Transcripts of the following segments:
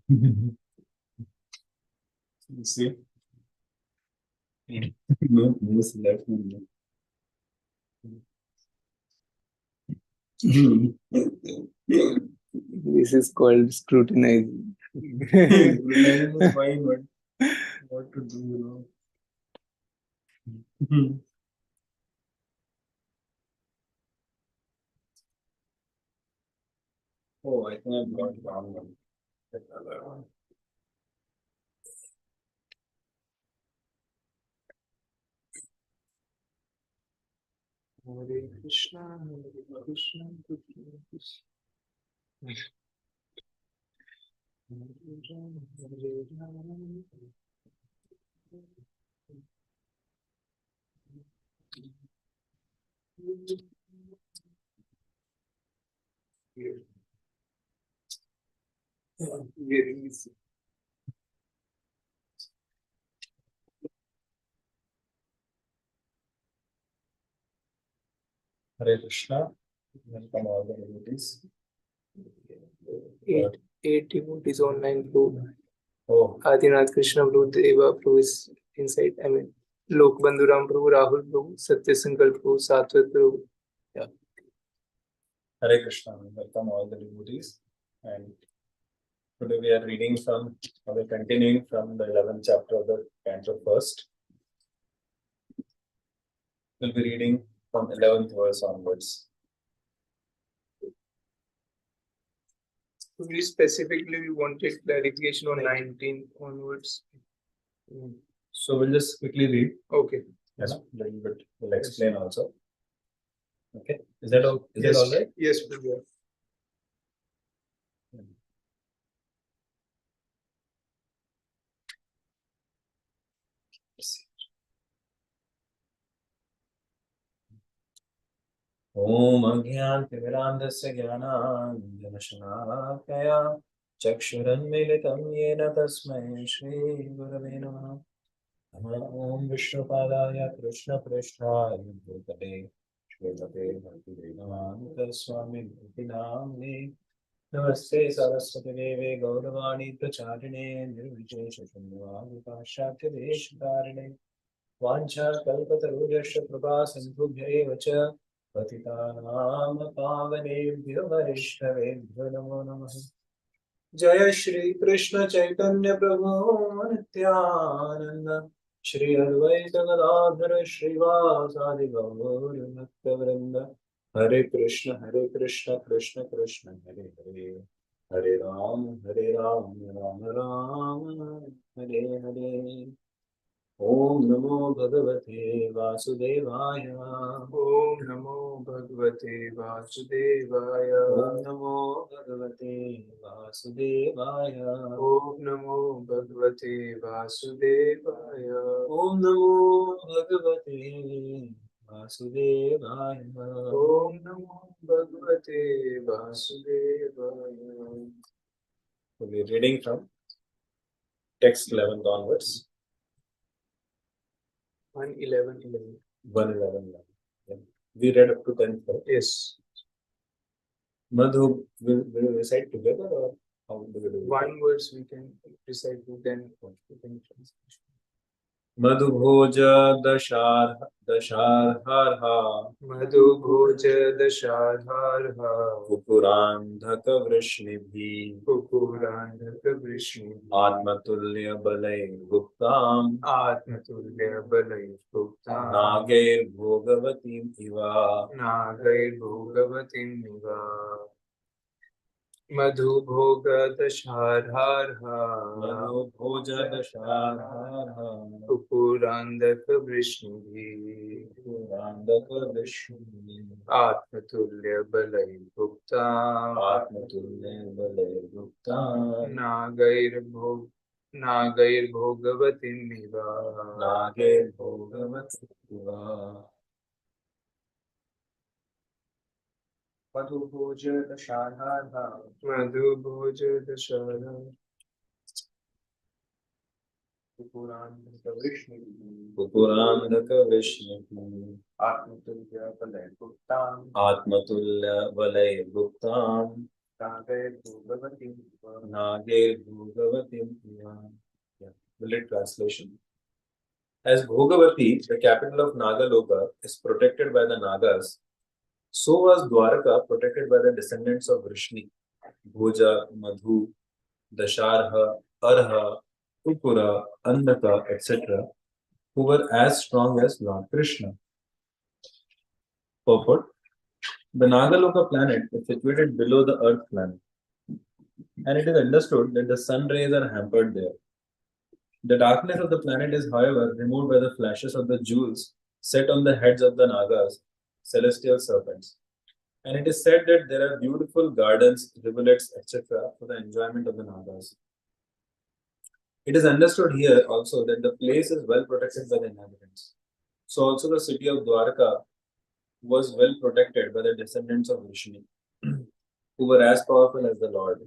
You see, no, no left. This is called scrutinizing. Scrutinizing is fine, but what to do, Oh, I think I've got wrong one. That other one. Hare Krishna, Hare Krishna, Krishna Krishna. Very easy. Hare Krishna. Welcome all the devotees. Eight devotees online Prabhu. Oh, Adinath Krishna Prabhu, Deva Prabhu is inside. I mean, Lok Bandhuram Prabhu, Rahul Prabhu, Satya Sankalp Prabhu, Satwat Prabhu. Yeah. Hare Krishna. Welcome all the devotees. And today we are reading from, or we're continuing from the 11th chapter of the canto first. We'll be reading from 11th verse onwards. We specifically wanted clarification on 19 onwards. So we'll just quickly read. Okay. Yes, little bit. We'll explain also. Okay. Is that all? Is Yes. that all right? Yes, Prabhu. ओम अज्ञानतिमिरान्धस्य ज्ञानाञ्जनशलाकया चक्षुरुन्मीलितं येन तस्मै श्रीगुरवे नमः। ओम विष्णुपादाय कृष्णप्रेष्ठाय भूतले श्रीमते भक्तिवेदान्त स्वामिने नाम्ने नमस्ते सरस्वती देवे गौरवाणी प्रचारिणे निर्विशेषशून्यवादी पाश्चात्यदेशकारिणे वाञ्छाकल्पतरुभ्यश्च कृपा सिन्धुभ्यैव च पतितानां पावनेभ्यो वैष्णवेभ्यो नमो नमः। जय श्री कृष्ण चैतन्य प्रभु नित्यानंद श्री अद्वैत गदाधर श्रीवासादि गौर भक्तवृंद हरे कृष्ण कृष्ण कृष्ण हरे हरे हरे राम राम राम हरे हरे। ओम नमो भगवते वासुदेवाय। ओम नमो भगवते वासुदेवाय। ओम नमो भगवते वासुदेवाय। ओम नमो भगवते वासुदेवाय। ओम नमो भगवते वासुदेवाय। ओम नमो भगवते वासुदेवाय। So we're reading from text 11 onwards. 1:11:11. 1:11. We read up to 10th, right? Yes. Madhu, will we recite together or how do we do it? One words we can recite, then we can translation. मधुभोज दशार्हा मधुभोज दशार्हा कुकुरान्धकवृष्णिभिः कुकुरान्धकवृष्णिभिः आत्मतुल्यबलैर्गुप्ताम् आत्मतुल्यबलैर्गुप्ताम् नागैर्भोगवतीम् इव नागैर्भोगवतीम् इव मधुभोग दशार्हा मधुभोज दशार्हा कुकुरान्धकवृष्णिभिः आत्मतुल्यबलैर्गुप्ताम् नागैर्भोगवतीम् इव मधुभोज दशार्हा मधुभोज दशार्हा कुकुरान्धकवृष्णिभिः आत्मतुल्यबलैर्गुप्ताम् Nagir Bhogavatim. Yeah, the lit translation. As Bhogavati, the capital of Nagaloka, is protected by the Nagas, so was Dwaraka protected by the descendants of Vrishni, Bhoja, Madhu, Dasharha, Arha, Upura, Andaka, etc., who were as strong as Lord Krishna. Purport: the Nagaloka planet is situated below the Earth planet, and it is understood that the sun rays are hampered there. The darkness of the planet is, however, removed by the flashes of the jewels set on the heads of the Nagas, celestial serpents. And it is said that there are beautiful gardens, rivulets, etc., for the enjoyment of the Nagas. It is understood here also that the place is well protected by the inhabitants. So, also the city of Dwarka was well protected by the descendants of Vishnu, who were as powerful as the Lord,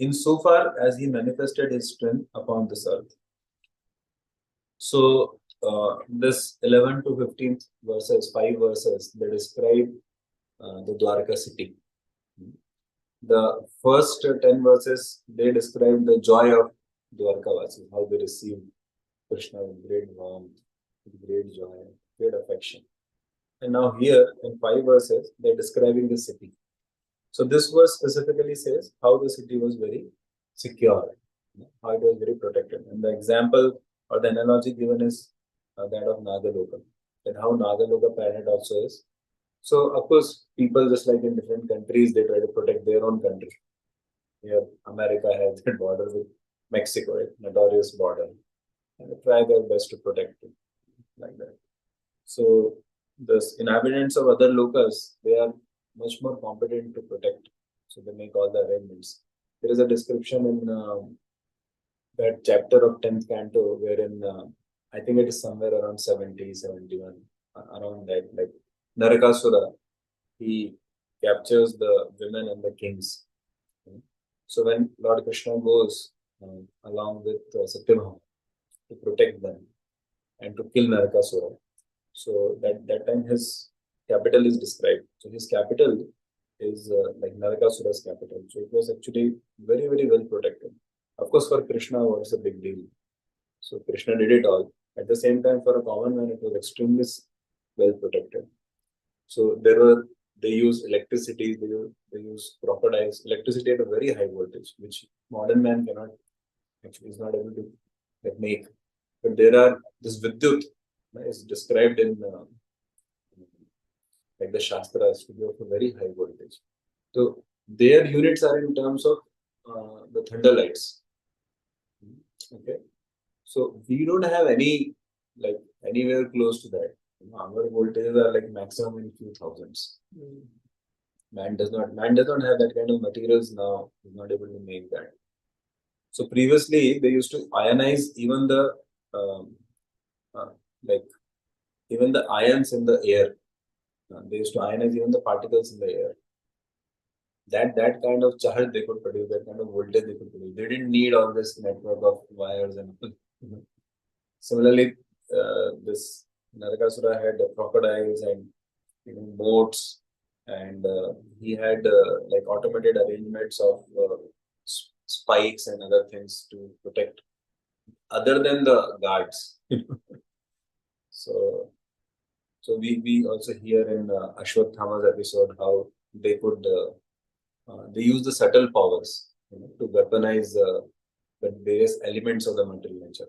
insofar as he manifested his strength upon this earth. So, this 11 to 15th verses, 5 verses, they describe the Dwarka city. The first 10 verses, they describe the joy of Dwarkavasis, how they received Krishna with great warmth, with great joy, great affection. And now here, in 5 verses, they're describing the city. So this verse specifically says how the city was very secure, how it was very protected. And the example or the analogy given is that of Nagaloka, and how Nagaloka planet also is. So of course, people just like in different countries, they try to protect their own country. Here, America has a border with Mexico, right? Notorious border, and they try their best to protect it like that. So the inhabitants of other locals, they are much more competent to protect. So they make all the arrangements. There is a description in that chapter of 10th canto wherein I think it is somewhere around 70, 71, around that, like Narakasura, he captures the women and the kings. So when Lord Krishna goes along with Satyabhama to protect them and to kill Narakasura, so that time his capital is described. So his capital is like Narakasura's capital. So it was actually very, very well protected. Of course, for Krishna, what's a big deal? So Krishna did it all. At the same time, for a common man, it was extremely well protected. So they use electricity, they use crocodiles, electricity at a very high voltage, which modern man cannot actually is not able to like, make. But there are this Vidyut is described in like the Shastras to be of a very high voltage. So their units are in terms of the thunder lights. Okay. So we don't have any like anywhere close to that. Our voltages are like maximum in few thousands. Man does not have that kind of materials now. He's not able to make that. So previously they used to ionize even the like even the ions in the air. They used to ionize even the particles in the air. That kind of charge they could produce, that kind of voltage they could produce. They didn't need all this network of wires and similarly, this Narakasura had crocodiles and boats, and he had like automated arrangements of spikes and other things to protect, other than the guards. So, we also hear in Ashwatthama's episode how they could they use the subtle powers to weaponize the various elements of the material nature.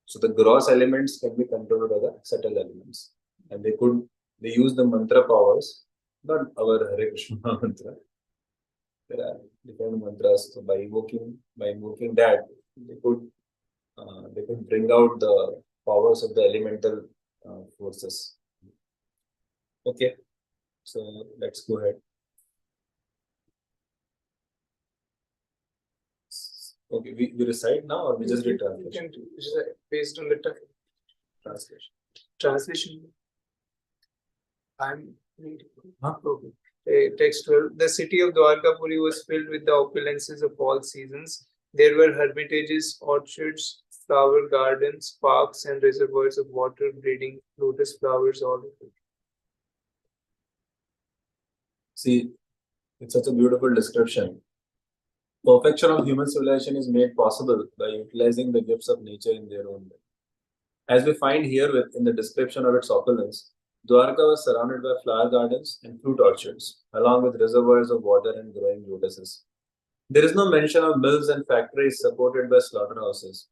So the gross elements can be controlled by the subtle elements, and they use the mantra powers, not our Hare Krishna mantra. There are different mantras. So by invoking that, they could bring out the powers of the elemental forces. Okay, so let's go ahead. Okay, we recite now or we just read translation? Based on the Translation. translation. I'm reading. Huh? Okay. Text 12. The city of Dwarkapuri was filled with the opulences of all seasons. There were hermitages, orchards, flower gardens, parks, and reservoirs of water breeding lotus flowers all over. See, It's such a beautiful description. Perfection of human civilization is made possible by utilizing the gifts of nature in their own way. As we find herewith in the description of its opulence, Dwarka was surrounded by flower gardens and fruit orchards, along with reservoirs of water and growing lotuses. There is no mention of mills and factories supported by slaughterhouses,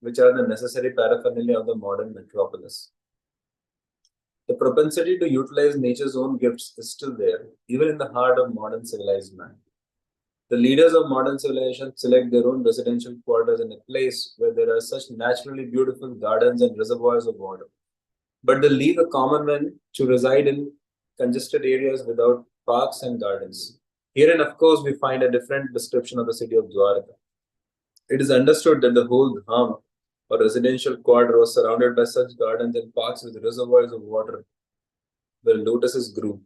which are the necessary paraphernalia of the modern metropolis. The propensity to utilize nature's own gifts is still there, even in the heart of modern civilized man. The leaders of modern civilization select their own residential quarters in a place where there are such naturally beautiful gardens and reservoirs of water. But they leave the common man to reside in congested areas without parks and gardens. Herein, of course, we find a different description of the city of Dwarka. It is understood that the whole dham or residential quarter was surrounded by such gardens and parks with reservoirs of water where lotuses grew.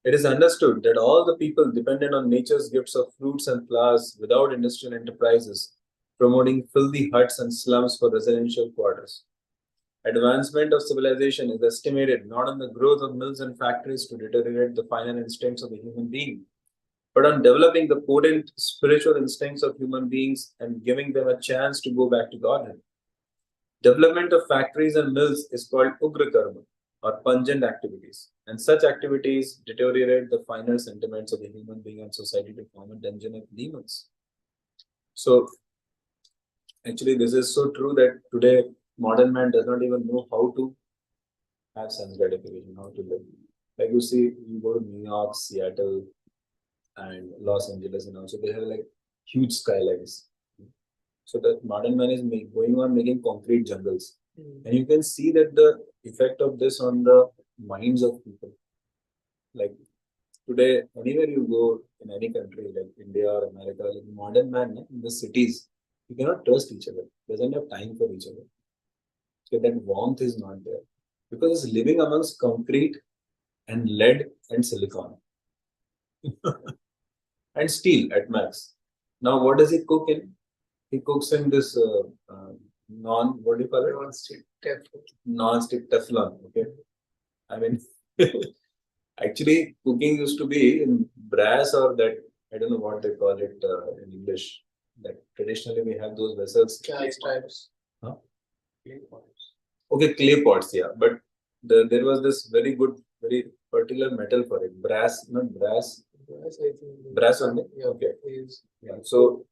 It is understood that all the people depended on nature's gifts of fruits and flowers without industrial enterprises, promoting filthy huts and slums for residential quarters. Advancement of civilization is estimated not on the growth of mills and factories to deteriorate the finer instincts of the human being, but on developing the potent spiritual instincts of human beings and giving them a chance to go back to Godhead. Development of factories and mills is called ugra karma or pungent activities, and such activities deteriorate the finer sentiments of the human being and society to form a dungeon of demons. So, actually, this is so true that today modern man does not even know how to have sense gratification, how to live. Like you see, you go to New York, Seattle, and Los Angeles, and also they have like huge skylines. So that modern man is going on making concrete jungles. And you can see that the effect of this on the minds of people. Like today, anywhere you go in any country, like India or America, like modern man in the cities, you cannot trust each other. Doesn't have time for each other. So that warmth is not there because it's living amongst concrete and lead and silicon and steel at max. Now, what does he cook in? He cooks in this what do you call it? Non-stick Teflon. Non-stick Teflon. Okay. I mean, actually, cooking used to be in brass or that, I don't know what they call it in English. That traditionally we have those vessels. Cast types. Huh? Clay pots. Okay, clay pots, yeah. But there was this very good, very particular metal for it. Brass, not brass. Brass, I think. Brass only? Yeah. Okay. Is. Yeah. So,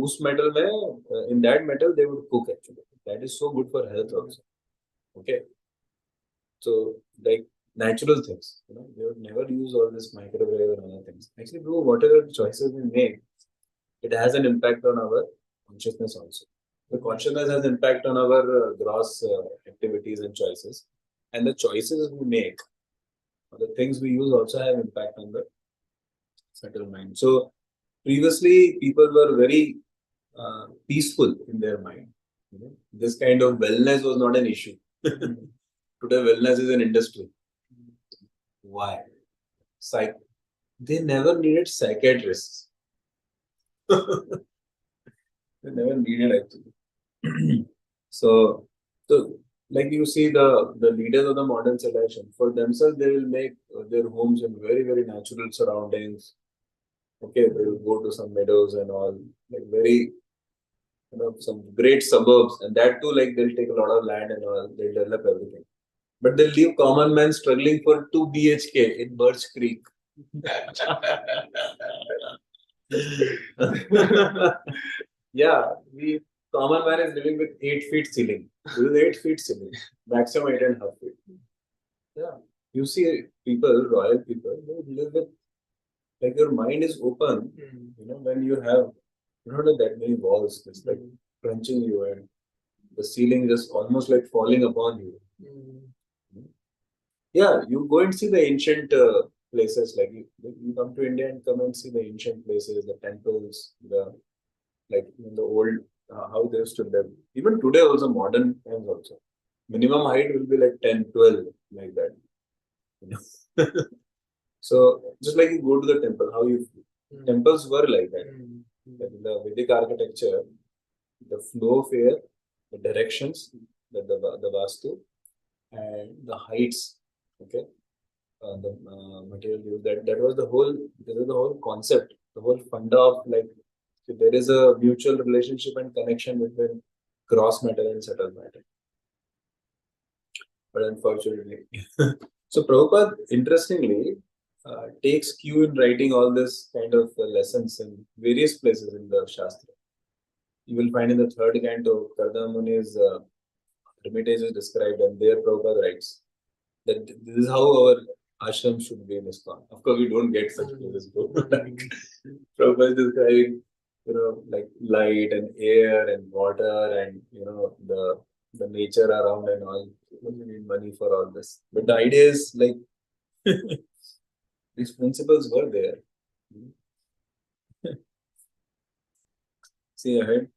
us metal mein, in that metal they would cook actually. That is so good for health also. Okay. So, like natural things, they would never use all this microwave and other things. Actually, bro, whatever choices we make, it has an impact on our consciousness also. The consciousness has impact on our gross activities and choices, and the choices we make, or the things we use, also have impact on the subtle mind. So previously, people were very peaceful in their mind. This kind of wellness was not an issue. Today, wellness is an industry. Why? They never needed psychiatrists. They never needed actually. so, like you see the leaders of the modern civilization, for themselves, they will make their homes in very, very natural surroundings. Okay, they will go to some meadows and all, like very, some great suburbs, and that too, like they'll take a lot of land and all, they'll develop everything. But they leave common man struggling for 2 BHK in Birch Creek. Yeah, we common man is living with 8 feet ceiling. This is 8 feet ceiling, maximum 8.5 feet. Yeah, you see people, royal people, they live with, like your mind is open. When you have not that many walls, it's like crunching you, and the ceiling just almost like falling upon you. Yeah, you go and see the ancient places. Like you come to India and come and see the ancient places, the temples, the like in the old how they used to live. Even today, also modern times also. Minimum height will be like 10, 12, like that. So just like you go to the temple, how you temples were like that. Like in the Vedic architecture, the flow of air, the directions, the vastu, and the heights. Okay, the material used. That was the whole concept, the whole funda of like there is a mutual relationship and connection between gross matter and subtle matter. But unfortunately, so Prabhupada interestingly takes cue in writing all this kind of lessons in various places in the Shastra. You will find in the third canto, Kardama Muni's hermitage is described, and there Prabhupada writes that this is how our ashram should be in ISKCON. Of course, we don't get such places. Prabhupada is describing, like light and air and water and the nature around and all. You need money for all this, but the idea is like these principles were there. See ahead.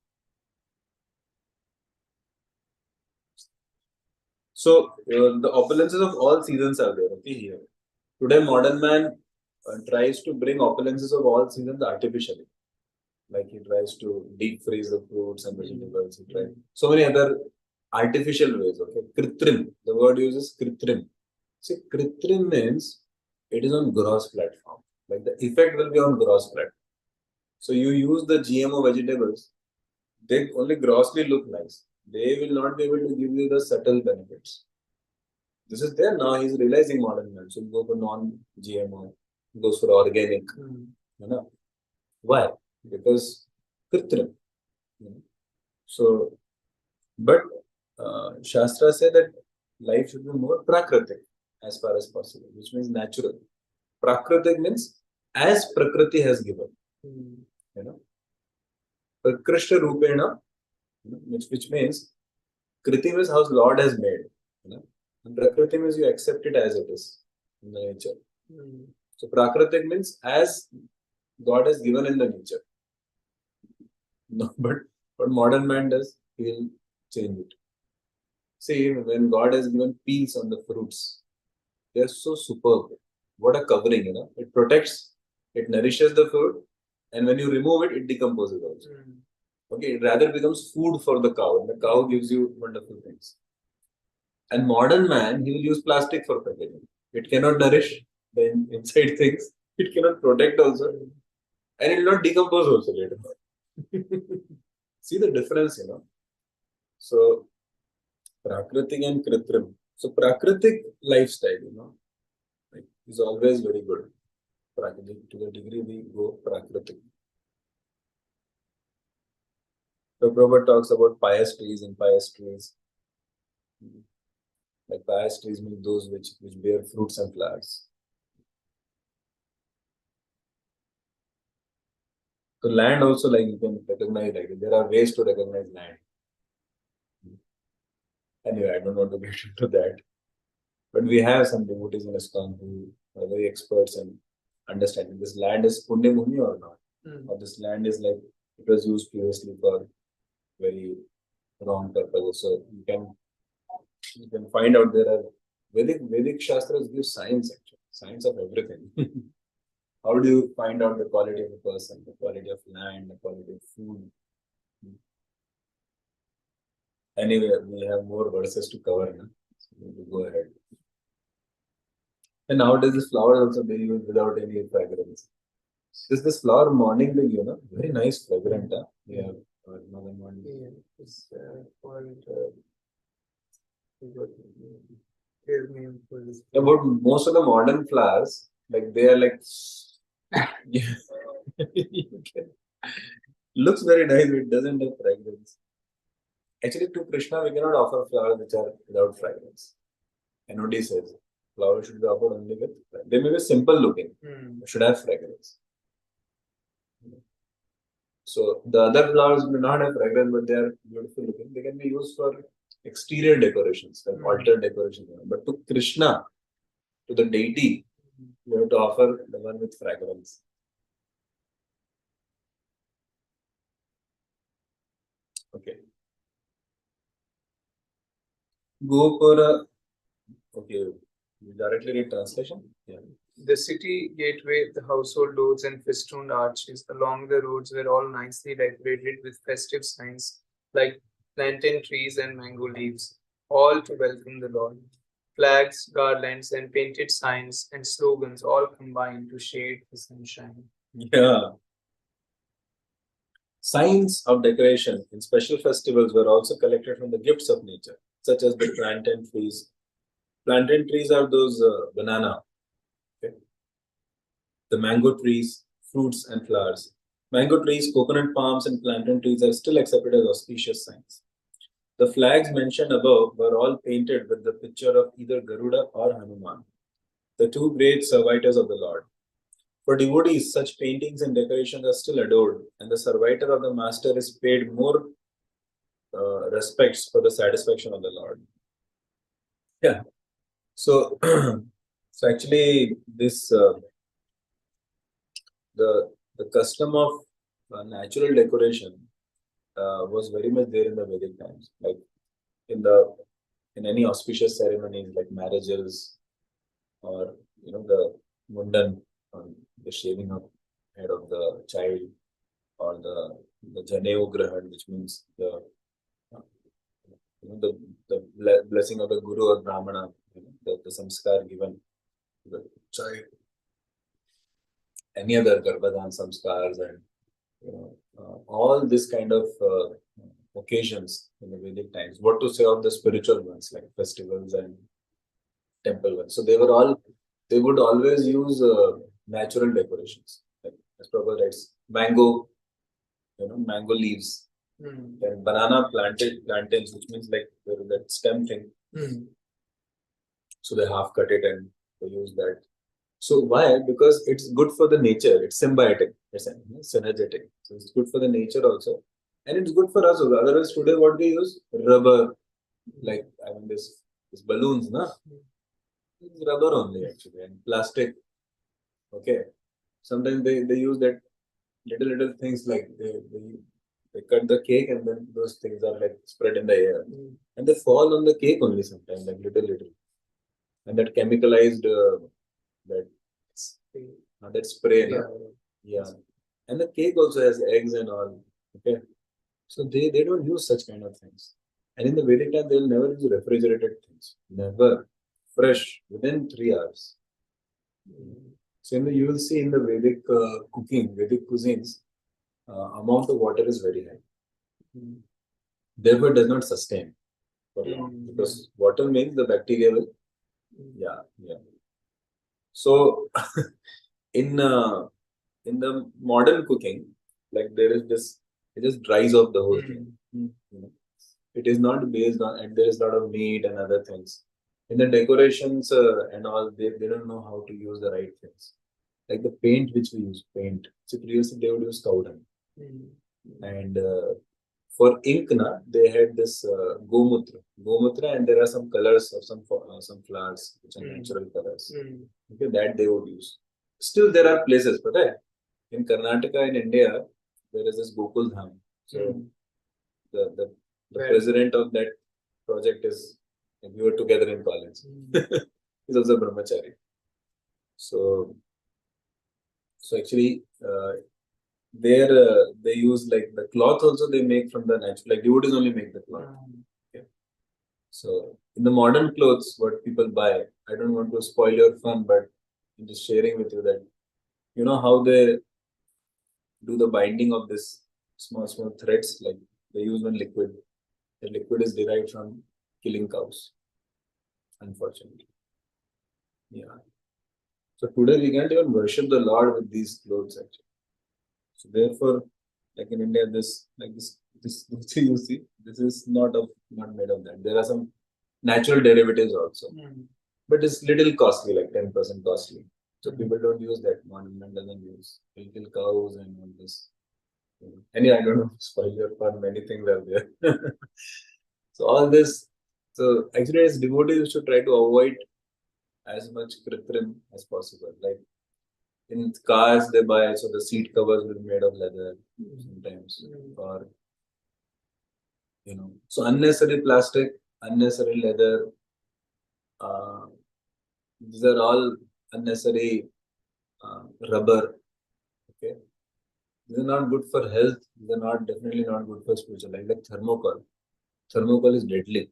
So the opulences of all seasons are there. Okay, here. Today, modern man tries to bring opulences of all seasons artificially. Like he tries to deep freeze the fruits and vegetables. He tries so many other artificial ways. Okay, kritrim. The word uses kritrim. See, kritrim means it is on gross platform. Like the effect will be on gross platform. So you use the GMO vegetables, they only grossly look nice. They will not be able to give you the subtle benefits. This is there now. He's realizing modern man. So go for non-GMO, goes for organic. You know why? Because kritrim. So, but Shastra say that life should be more prakritik as far as possible, which means natural. Prakritik means as Prakriti has given. Prakrishta Rupena, which means Kriti means how Lord has made. And Prakriti means you accept it as it is in the nature. So Prakritik means as God has given in the nature. No, but what modern man does, he will change it. See, when God has given peels on the fruits, they are so superb. What a covering, It protects, it nourishes the fruit, and when you remove it, it decomposes also. Okay, it rather becomes food for the cow, and the cow gives you wonderful things. And modern man, he will use plastic for packaging. It cannot nourish the inside things. It cannot protect also, and it will not decompose also later. See the difference, So, Prakritik and Kritrim. So, Prakritik lifestyle, is always very good. Prakritik, to the degree we go Prakritik. So, Prabhupada talks about pious trees and pious trees. Like pious trees mean those which bear fruits and flowers. So land also, like you can recognize, like there are ways to recognize land. Anyway, I don't want to get into that. But we have some devotees in ISKCON who are very experts in understanding this land is Punya Bhumi or not. Or this land is like it was used previously for very wrong purposes. So you can find out there are Vedic Shastras give science actually, science of everything. How do you find out the quality of a person, the quality of land, the quality of food? Anyway, we have more verses to cover now. So we'll go ahead. And nowadays, this flower also being used without any fragrance. This flower morning dew, very nice fragrant. Yeah, another one. Yeah, it's called. Yeah, but most of the modern flowers, like they are like, looks very nice, but it doesn't have fragrance. Actually, to Krishna, we cannot offer flowers which are without fragrance. NOD says flowers should be offered only with, they may be simple looking, should have fragrance. So the other flowers may not have fragrance, but they are beautiful looking. They can be used for exterior decorations, like altar decoration. But to Krishna, to the deity, you have to offer the one with fragrance. Okay. Gopura. Okay. You directly read translation? Yeah. The city gateway, the household doors, and festooned arches along the roads were all nicely decorated with festive signs like plantain trees and mango leaves, all to welcome the Lord. Flags, garlands, and painted signs and slogans all combine to shade the sunshine. Yeah. Signs of decoration in special festivals were also collected from the gifts of nature, such as the plantain trees. Plantain trees are those banana, okay? The mango trees, fruits and flowers. Mango trees, coconut palms, and plantain trees are still accepted as auspicious signs. The flags mentioned above were all painted with the picture of either Garuda or Hanuman, the two great servitors of the Lord. For devotees, such paintings and decorations are still adored, and the servitor of the master is paid more respects for the satisfaction of the Lord. Yeah. So, so actually, this the custom of natural decoration was very much there in the Vedic times, like in the in any auspicious ceremonies like marriages or the mundan, the shaving of head of the child, or the Janeu Grahan, which means uh, the blessing of the Guru or Brahmana, the samskar given to the child, any other Garbhadan samskars, and all this kind of occasions in the Vedic times. What to say of the spiritual ones like festivals and temple ones? So they would always use natural decorations. Like as Prabhu writes, mango leaves, then banana plantains, which means like that stem thing. So they half cut it and they use that. So why? Because it's good for the nature. It's symbiotic. It's synergetic. So it's good for the nature also, and it's good for us also. Otherwise, today what we use rubber, like this balloons, na? It's rubber only actually, and plastic. Okay. Sometimes they use that little things like they cut the cake and then those things are like spread in the air and they fall on the cake only sometimes, like little, and that chemicalized that that spray, Yeah. yeah, and the cake also has eggs and all. Okay, so they don't use such kind of things, and in the Vedic time they'll never use refrigerated things, never, fresh within 3 hours. So you will see in the Vedic Vedic cuisines, amount of water is very high. Therefore, it does not sustain for long because water means the bacteria will. Yeah. So in the modern cooking, like there is this, it just dries off the whole thing. It is not based on, and there is a lot of meat and other things. In the decorations and all, they don't know how to use the right things. Like the paint which we use, paint. So previously they would use cow dung. And for ink, they had this gomutra, and there are some colors of some flowers which are natural colors. Okay, that they would use. Still, there are places, but in Karnataka in India, there is this Gokul Dham. So the president of that project is, we were together in college. He's also a brahmachari. So actually, there they use like the cloth also they make from the natural, like devotees only make the cloth. Okay. So in the modern clothes, what people buy, I don't want to spoil your fun, but I'm just sharing with you that how they do the binding of this small threads, like they use one liquid. The liquid is derived from killing cows, unfortunately. Yeah. So today we can't even worship the Lord with these clothes actually. So therefore, like in India, this you see, this is not made of that. There are some natural derivatives also, but it's little costly, like 10% costly. So people don't use that. Monument doesn't use. They kill cows and all this. Anyway, I don't know. Spoil your fun. Many things are there. So all this. So actually, as devotees, you should try to avoid as much kritrim as possible. Like in cars, they buy, so the seat covers will be made of leather sometimes, or so unnecessary plastic, unnecessary leather. These are all unnecessary rubber. Okay, these are not good for health. These are definitely not good for spiritual life. Like thermocol. Thermocol is deadly.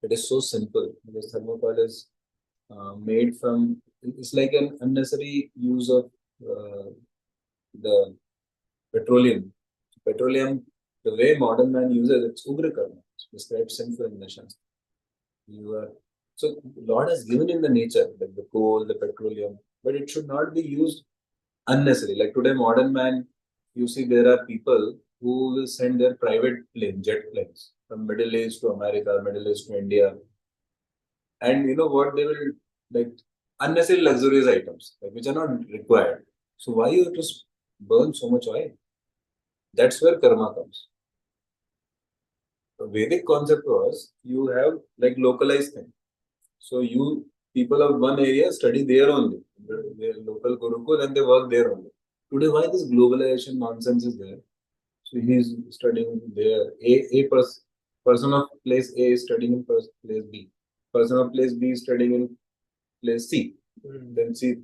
It is so simple because thermocol is made from, it's like an unnecessary use of the petroleum. Petroleum, the way modern man uses it's ugra karma. It's described simple in the Shastra. You are so Lord has given in the nature, like the coal, the petroleum, but it should not be used unnecessarily. Like today, modern man, you see there are people who will send their private plane, jet planes from Middle East to America, Middle East to India, and you know what they will like unnecessary luxurious items like, which are not required. So why you have to burn so much oil? That's where karma comes. The Vedic concept was you have like localized thing. So you people of one area study there only, their local Gurukul, and they work there only. Today, why this globalization nonsense is there? So he's studying there. Person of place A is studying in place B. Person of place B is studying in place C. Then C.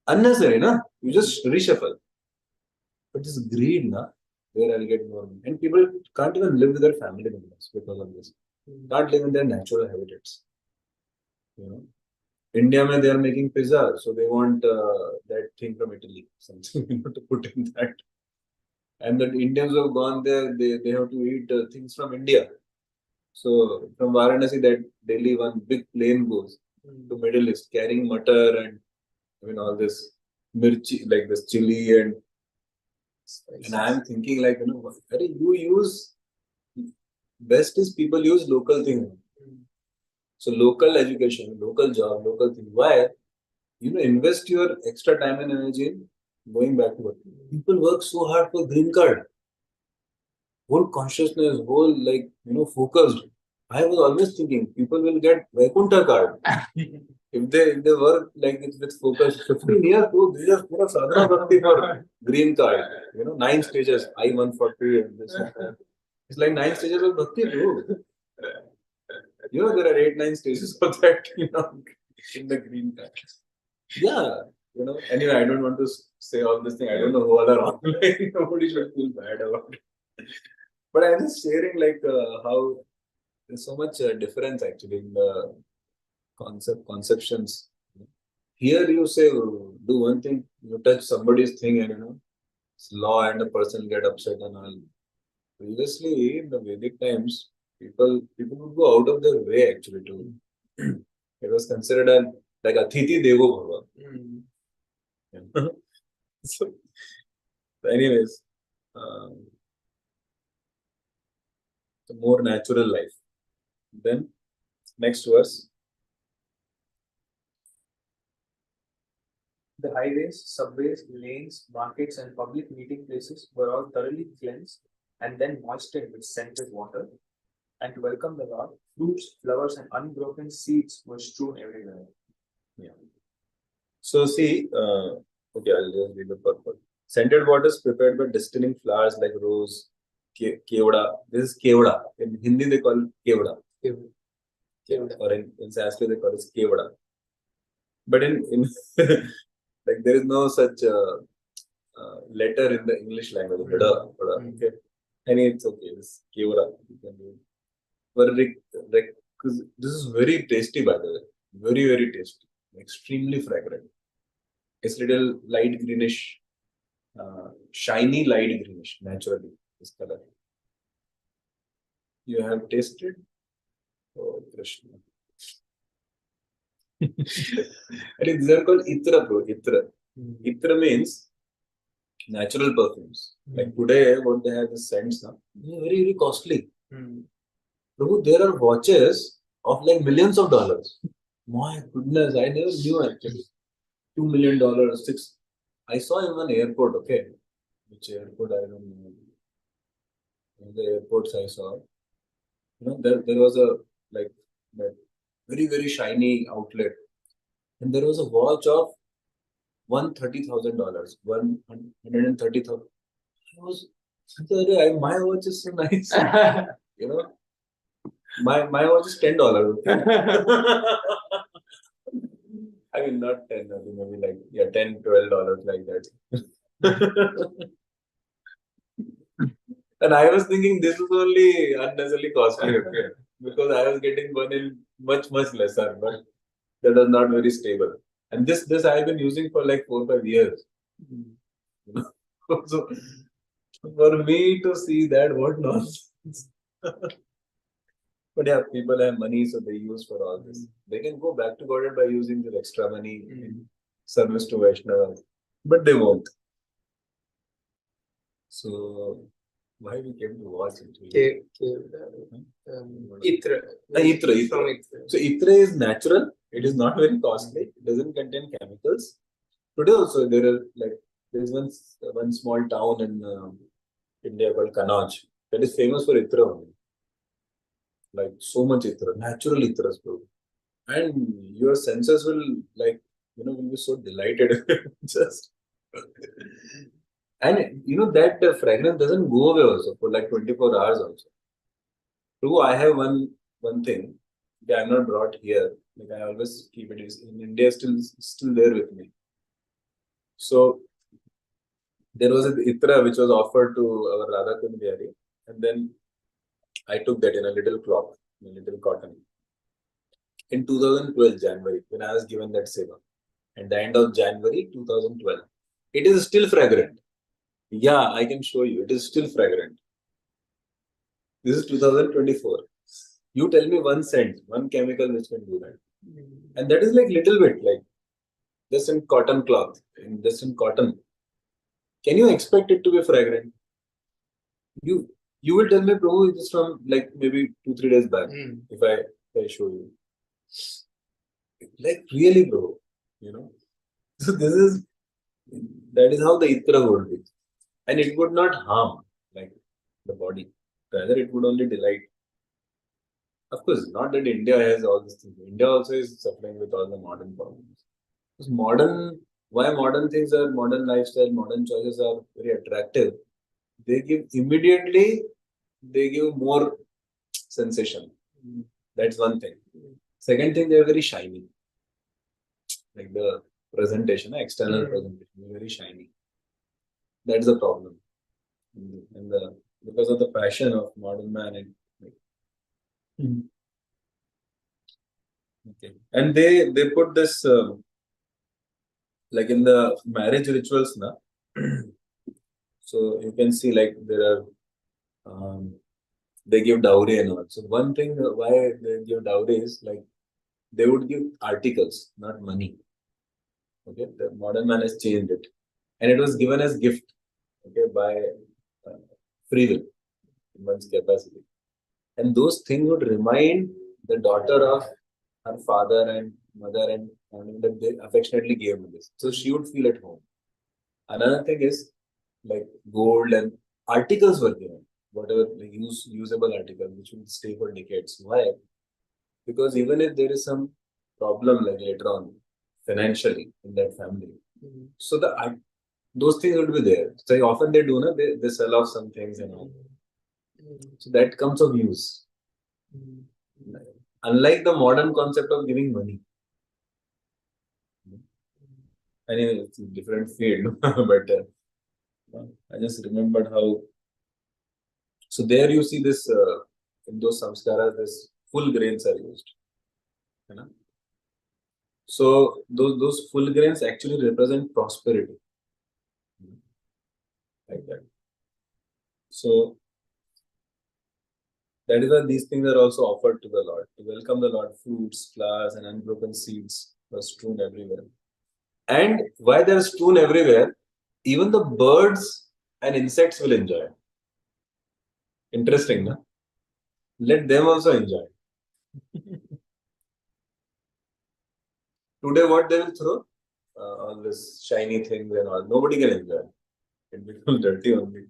Unnecessary, na? You just reshuffle. But this greed, na? Where I'll get more money. And people can't even live with their family members because of this. Can't live in their natural habitats. You know. India, they are making pizza, so they want that thing from Italy, something to put in that. And the Indians who have gone there, they have to eat things from India. So from Varanasi, that daily one big plane goes to Middle East carrying mutter and I mean all this mirchi, like this chili and I am thinking like you use best is people use local thing. So local education, local job, local thing. Why? Invest your extra time and energy in going back to work. People work so hard for green card. Whole consciousness, whole focused. I was always thinking people will get Vaikuntha card if they work like it with focus. 15 years, too, this is pura sadhana bhakti for green card. 9 stages, I-140 and this and that. It's like 9 stages of bhakti too. There are 8, 9 stages of that, in the green card. Yeah, anyway, I don't want to say all this thing. I don't know who are online. Nobody should feel bad about it. But I'm just sharing how there's so much difference actually in the conceptions. Here you say do one thing, you touch somebody's thing, and it's law, and the person get upset and all. Previously, in the Vedic times, people would go out of their way actually to. It was considered like Atithi Devo Bhava. Yeah. So, anyways, the more natural life. Then, next verse. The highways, subways, lanes, markets, and public meeting places were all thoroughly cleansed and then moistened with scented water. And to welcome the Lord, fruits, flowers, and unbroken seeds were strewn everywhere. Yeah. So see, okay, I'll just read the purport. Scented waters prepared by distilling flowers like rose, kevda. This is kevda. In Hindi they call it kevda. Kevda. Or in Sanskrit they call it kevda. But in like there is no such letter in the English language. Okay. And it's okay. This kevda. But this is very tasty, by the way. Very, very tasty. Extremely fragrant. It's little light greenish, shiny light greenish, naturally, this color. You have tasted? Oh, Krishna. These are called itra, bro. Itra. Itra means natural perfumes. Like today, what they have is scents now. Very, very costly. Prabhu, there are watches of like millions of dollars. My goodness, I never knew actually. $2 million, six. I saw in one airport, okay. Which airport, I don't know. In the airports I saw. There was a like that very, very shiny outlet. And there was a watch of $130,000. $130,000. I was, my watch is so nice. My watch is $10. I mean, not 10, maybe like, yeah, $10, $12 like that. And I was thinking this is only unnecessarily costly. Okay. because I was getting one in much lesser, but that was not very stable. And this I have been using for like 4 or 5 years. You know? So for me to see that, what nonsense. But yeah, people have money, so they use for all this. They can go back to God by using their extra money in service to Vaishnavas, but they won't. So why we came to watch it? Itra. Itra. From Itra. So Itra is natural. It is not very costly. It doesn't contain chemicals. Today also there is one small town in India called Kanauj that is famous for Itra only. Like so much Itra, natural Itras, bro. And your senses will will be so delighted. Just and that fragrance doesn't go away also for like 24 hours also. True, I have one thing that I'm not brought here. Like I always keep it is in India, still there with me. So there was an itra which was offered to our Radha Kundiyari, and then I took that in a little cloth, in a little cotton. In 2012 January, when I was given that seva, at the end of January 2012, it is still fragrant. Yeah, I can show you. It is still fragrant. This is 2024. You tell me one scent, one chemical which can do that. And that is like little bit, like just in cotton cloth, just in cotton. Can you expect it to be fragrant? You will tell me, Prabhu, it is from like maybe 2-3 days back. If I show you. Like really, bro. So that is how the itra would be. And it would not harm like the body. Rather, it would only delight. Of course, not that India has all these things. India also is suffering with all the modern problems. Because why modern things are modern lifestyle, modern choices are very attractive. They give more sensation. That's one thing. Second thing, they're very shiny. Like the presentation, external presentation, very shiny. That's the problem. And because of the passion of modern man, okay. And they put this like in the marriage rituals, na. So you can see like there are they give dowry and all. So one thing why they give dowry is like they would give articles, not money. Okay, the modern man has changed it, and it was given as gift. Okay, by free will in one's capacity, and those things would remind the daughter of her father and mother and family that they affectionately gave me this, so she would feel at home. Another thing is like gold and articles were given, whatever usable article which will stay for decades. Why? Because even if there is some problem like later on financially in that family, so those things would be there. So often they do, na, they sell off some things and all. So that comes of use. Unlike the modern concept of giving money. Anyway, it's a different field, but I just remembered how. So there you see this in those samskaras, this full grains are used. You know? So those full grains actually represent prosperity, like that. So that is why these things are also offered to the Lord. To welcome the Lord, fruits, flowers, and unbroken seeds were strewn everywhere. And why they are strewn everywhere, even the birds and insects will enjoy. Interesting, no? Let them also enjoy. Today, what they will throw? All this shiny things and all. Nobody can enjoy. It becomes dirty only.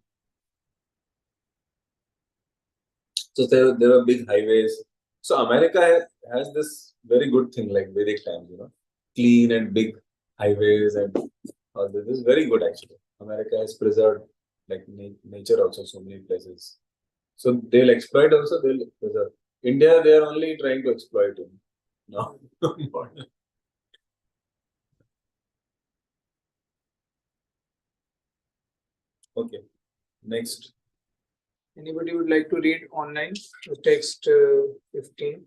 So there were big highways. So America has this very good thing like Vedic times, clean and big highways and all this. This is very good actually. America has preserved like nature also so many places. So they'll exploit also, they'll preserve. India, they are only trying to exploit it. No. Okay. Next. Anybody would like to read online text 15?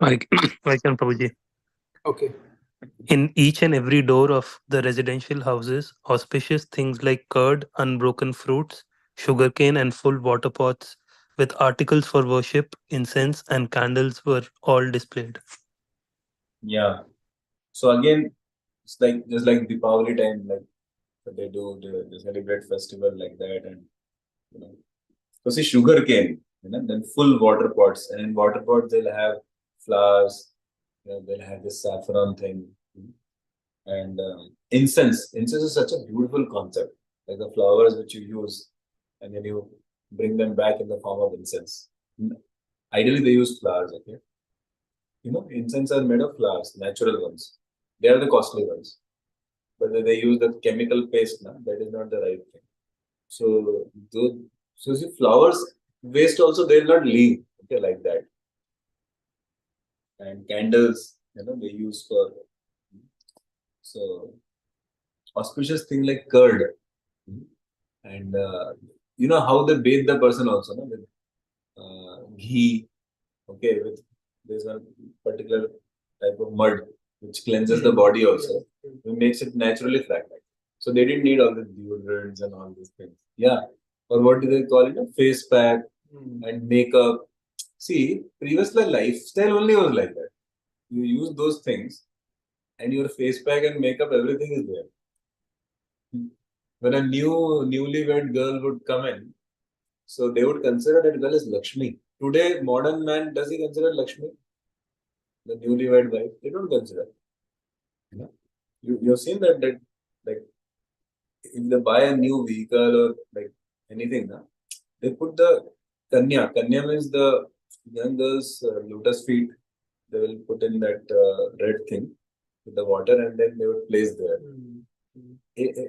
I, I can, Prabhuji. Okay. In each and every door of the residential houses, auspicious things like curd, unbroken fruits, sugarcane, and full water pots with articles for worship, incense, and candles were all displayed. Yeah. So again, it's like just like Deepavali time, like they celebrate festival like that, and you know, so see sugar cane, then full water pots, and in water pots they'll have flowers, they'll have this saffron thing, and incense. Incense is such a beautiful concept, like the flowers which you use, and then you bring them back in the form of incense. Ideally, they use flowers. Okay, incense are made of flowers, natural ones. They are the costly ones, but they use the chemical paste. Na, that is not the right thing. So, see, flowers waste also they'll not leave. Okay, like that. And candles, they use for so auspicious thing like curd. And how they bathe the person also, no? With ghee, okay, with there's a particular type of mud which cleanses the body also. It makes it naturally fragrant. So they didn't need all the deodorants and all these things. Yeah. Or what do they call it? A face pack and makeup. See, previously lifestyle only was like that. You use those things and your face pack and makeup, everything is there. When a newlywed girl would come in, so they would consider that girl as Lakshmi. Today, modern man, does he consider Lakshmi? The newlywed wife? They don't consider. You've seen that like if they buy a new vehicle or like anything, they put the Kanya. Kanya means the young girl's lotus feet. They will put in that red thing with the water and then they would place there.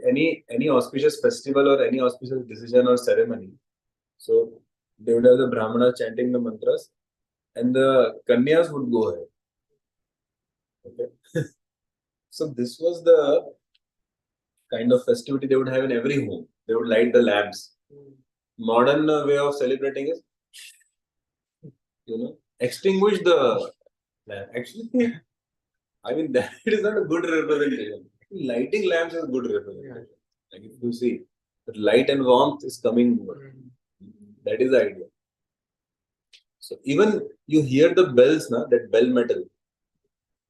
Any auspicious festival or any auspicious decision or ceremony. So they would have the Brahmana chanting the mantras and the Kanyas would go ahead. Okay. So this was the kind of festivity they would have in every home. They would light the lamps. Modern way of celebrating is, extinguish the lamp. Actually, I mean, that is not a good representation. Lighting lamps is good representation. Like if you see, that light and warmth is coming more. That is the idea. So even you hear the bells, that bell metal.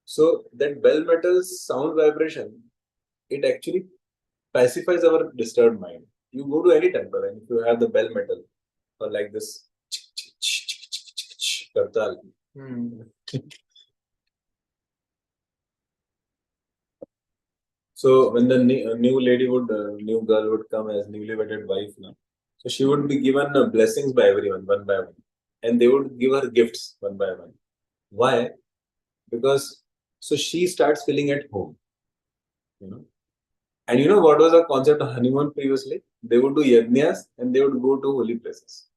So that bell metal's sound vibration, it actually pacifies our disturbed mind. You go to any temple and if you have the bell metal or like this kartal. So when the new lady new girl would come as newly wedded wife, so she would be given blessings by everyone one by one, and they would give her gifts one by one. Why? Because so she starts feeling at home, And what was the concept of honeymoon previously? They would do yajnas and they would go to holy places.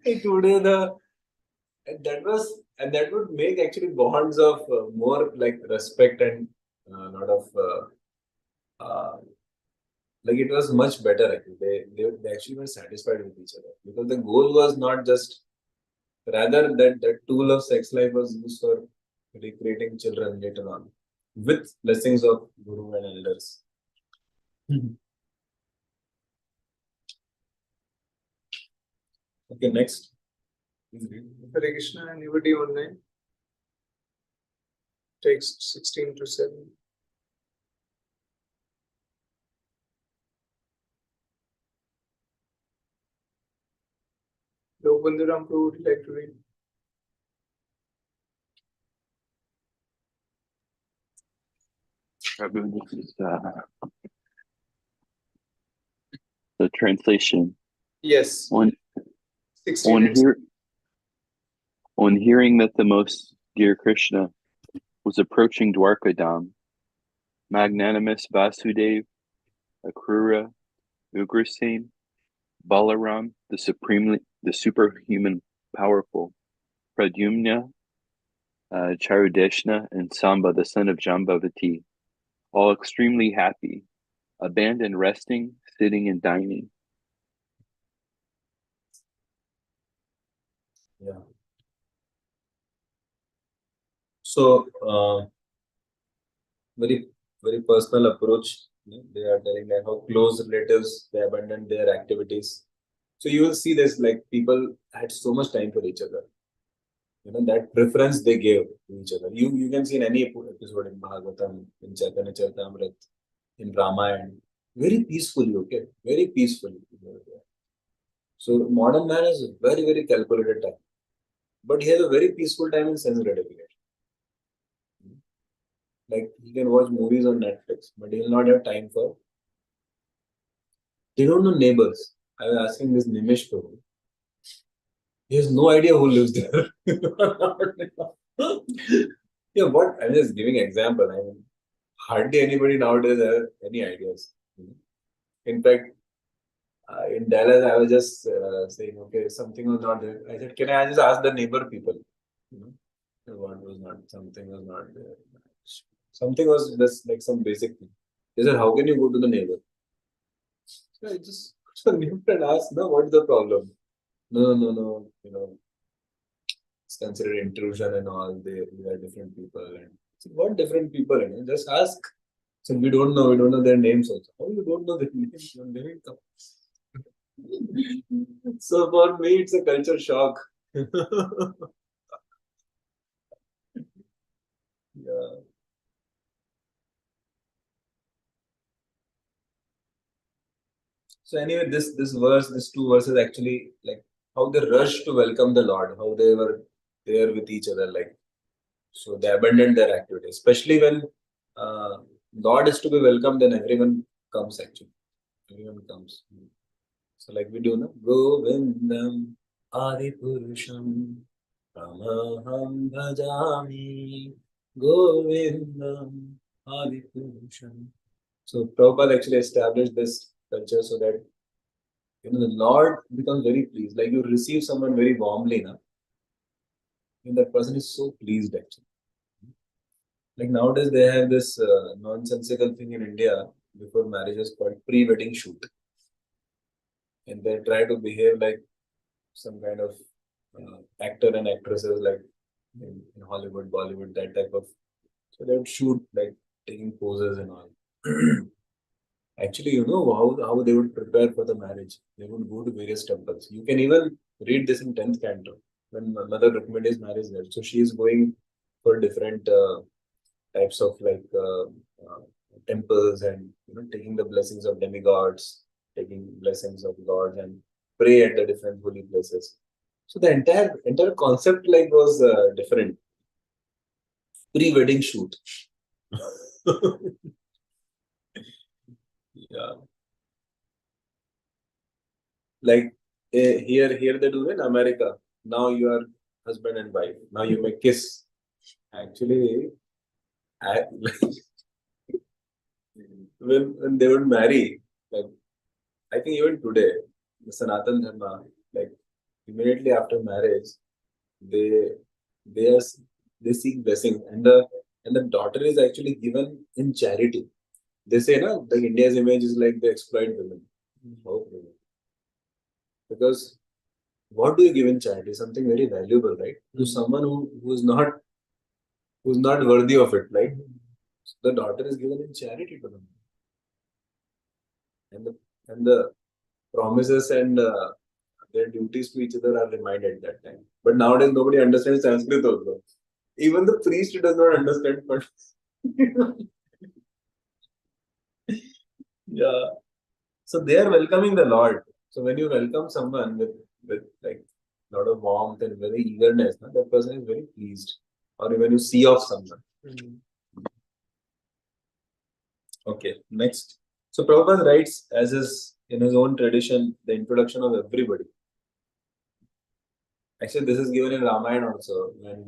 Today that would make actually bonds of more like respect and a lot of like it was much better actually. They actually were satisfied with each other because the goal was not just rather that tool of sex life was used for recreating children later on with blessings of guru and elders. Okay, next. Hare Krishna, anybody online? Text 16 to 7. Lokbandhuram, Prabhu, would you like to read? Prabhu, this is the translation. Yes. 16 on hearing that the most dear Krishna was approaching Dwarkadam, magnanimous Vasudev, Akrura, Ugrasen, Balaram, the superhuman powerful, Pradyumna, Charudeshna, and Samba, the son of Jambavati, all extremely happy, abandoned resting, sitting, and dining. Yeah. So, very, very personal approach. They are telling like how close relatives they abandoned their activities. So you will see this like people had so much time for each other. That preference they gave to each other. You can see in any episode in Bhagavatam, in Chaitanya Charitamrita, in Ramayana, very peacefully, okay, very peacefully. So modern man has very, very calculated time, but he has a very peaceful time in sense gratification. Like he can watch movies on Netflix, but he will not have time for. They don't know neighbors. I was asking this Nimish Prabhu. He has no idea who lives there. Yeah, what? I'm just giving example. I mean, hardly anybody nowadays has any ideas. In fact, in Dallas, I was just saying, okay, something was not there. I said, can I just ask the neighbor people? What was not, something was not there. Something was just like some basic thing. They said, how can you go to the neighbor? So I just so neighbor and asked, no, what's the problem? No. It's considered intrusion and all. They are different people. And so what different people? Just ask. So we don't know their names also. How you don't know their names? Your name comes. So for me, it's a culture shock. Yeah. So anyway, this verse, these two verses actually like how they rushed to welcome the Lord, how they were there with each other, like so they abandoned their activity, especially when uh, Lord is to be welcomed, then everyone comes actually. Everyone comes. So like we do, no? Govindam Adi Purusham Ramaham Bhajami Govindam Adi Purusham. So Prabhupada actually established this culture so that the Lord becomes very pleased. Like you receive someone very warmly, na, and that person is so pleased actually. Like nowadays they have this nonsensical thing in India before marriage is called pre-wedding shoot, and they try to behave like some kind of actor and actresses like in Hollywood, Bollywood, that type of. So they would shoot like taking poses and all. Actually, how they would prepare for the marriage. They would go to various temples. You can even read this in 10th canto when Mother Rukmini's marriage there. So she is going for different types of like temples and taking the blessings of demigods, taking blessings of gods and pray at the different holy places. So the entire concept like was different. Pre-wedding shoot. Yeah. Like here they do in America. Now you are husband and wife. Now you may kiss. Actually, like, when they would marry, like I think even today, the Sanatan Dharma, like immediately after marriage, they they are they seek blessing, and the daughter is actually given in charity. They say, no, like India's image is like they exploit women. How women? Because what do you give in charity? Something very valuable, right? To someone who's not worthy of it. Like the daughter is given in charity to them, and the promises and their duties to each other are reminded that time. But nowadays nobody understands Sanskrit also. Even the priest does not understand. But yeah, so they are welcoming the Lord. So when you welcome someone with like a lot of warmth and very eagerness, that person is very pleased. Or when you see off someone. Okay, next. So Prabhupada writes as is in his own tradition the introduction of everybody. Actually, this is given in Ramayana also when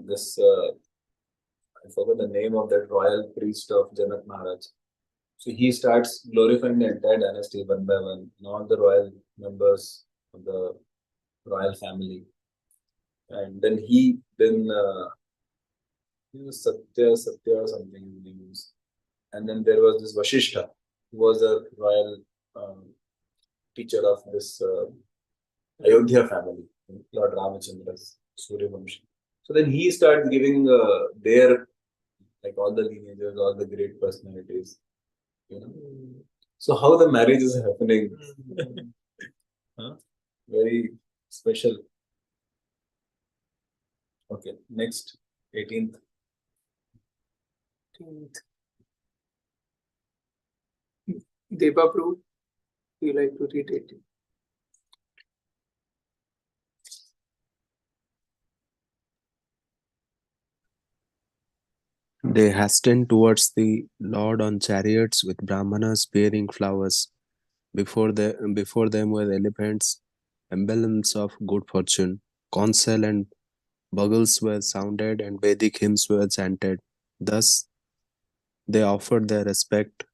this I forgot the name of that royal priest of Janak Maharaj. So he starts glorifying the entire dynasty one by one, and all the royal members of the royal family. and then he was Satya or something his name was. And then there was this Vasishtha, who was a royal teacher of this Ayodhya family, Lord Ramachandra's Suryavamshi. So then he starts giving their, like all the lineages, all the great personalities, you know. So how the marriage is happening, huh? Very special. Okay, next, 18th. Deva Prabhu, you like to read it? They hastened towards the Lord on chariots with Brahmanas bearing flowers. Before them were elephants, emblems of good fortune. Counsel and bugles were sounded and Vedic hymns were chanted. Thus, they offered their respect,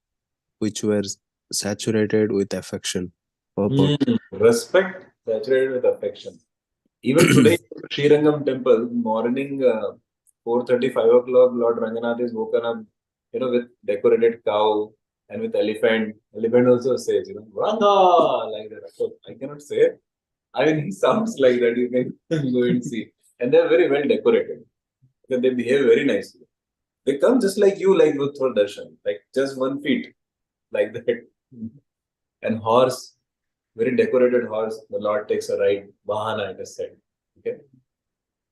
which were saturated with affection. Purport. Respect saturated with affection. Even today, Srirangam temple, morning 4:30, 5 o'clock, Lord Ranganath is woken up, with decorated cow and with elephant. Elephant also says, Ranga, like that. So I cannot say it. I mean, he sounds like that. You can go and see. And they're very well decorated. They behave very nicely. They come just like you, like for darshan, like just 1 feet, like that. And horse, very decorated horse. The Lord takes a ride. Vahana, it is said. Okay.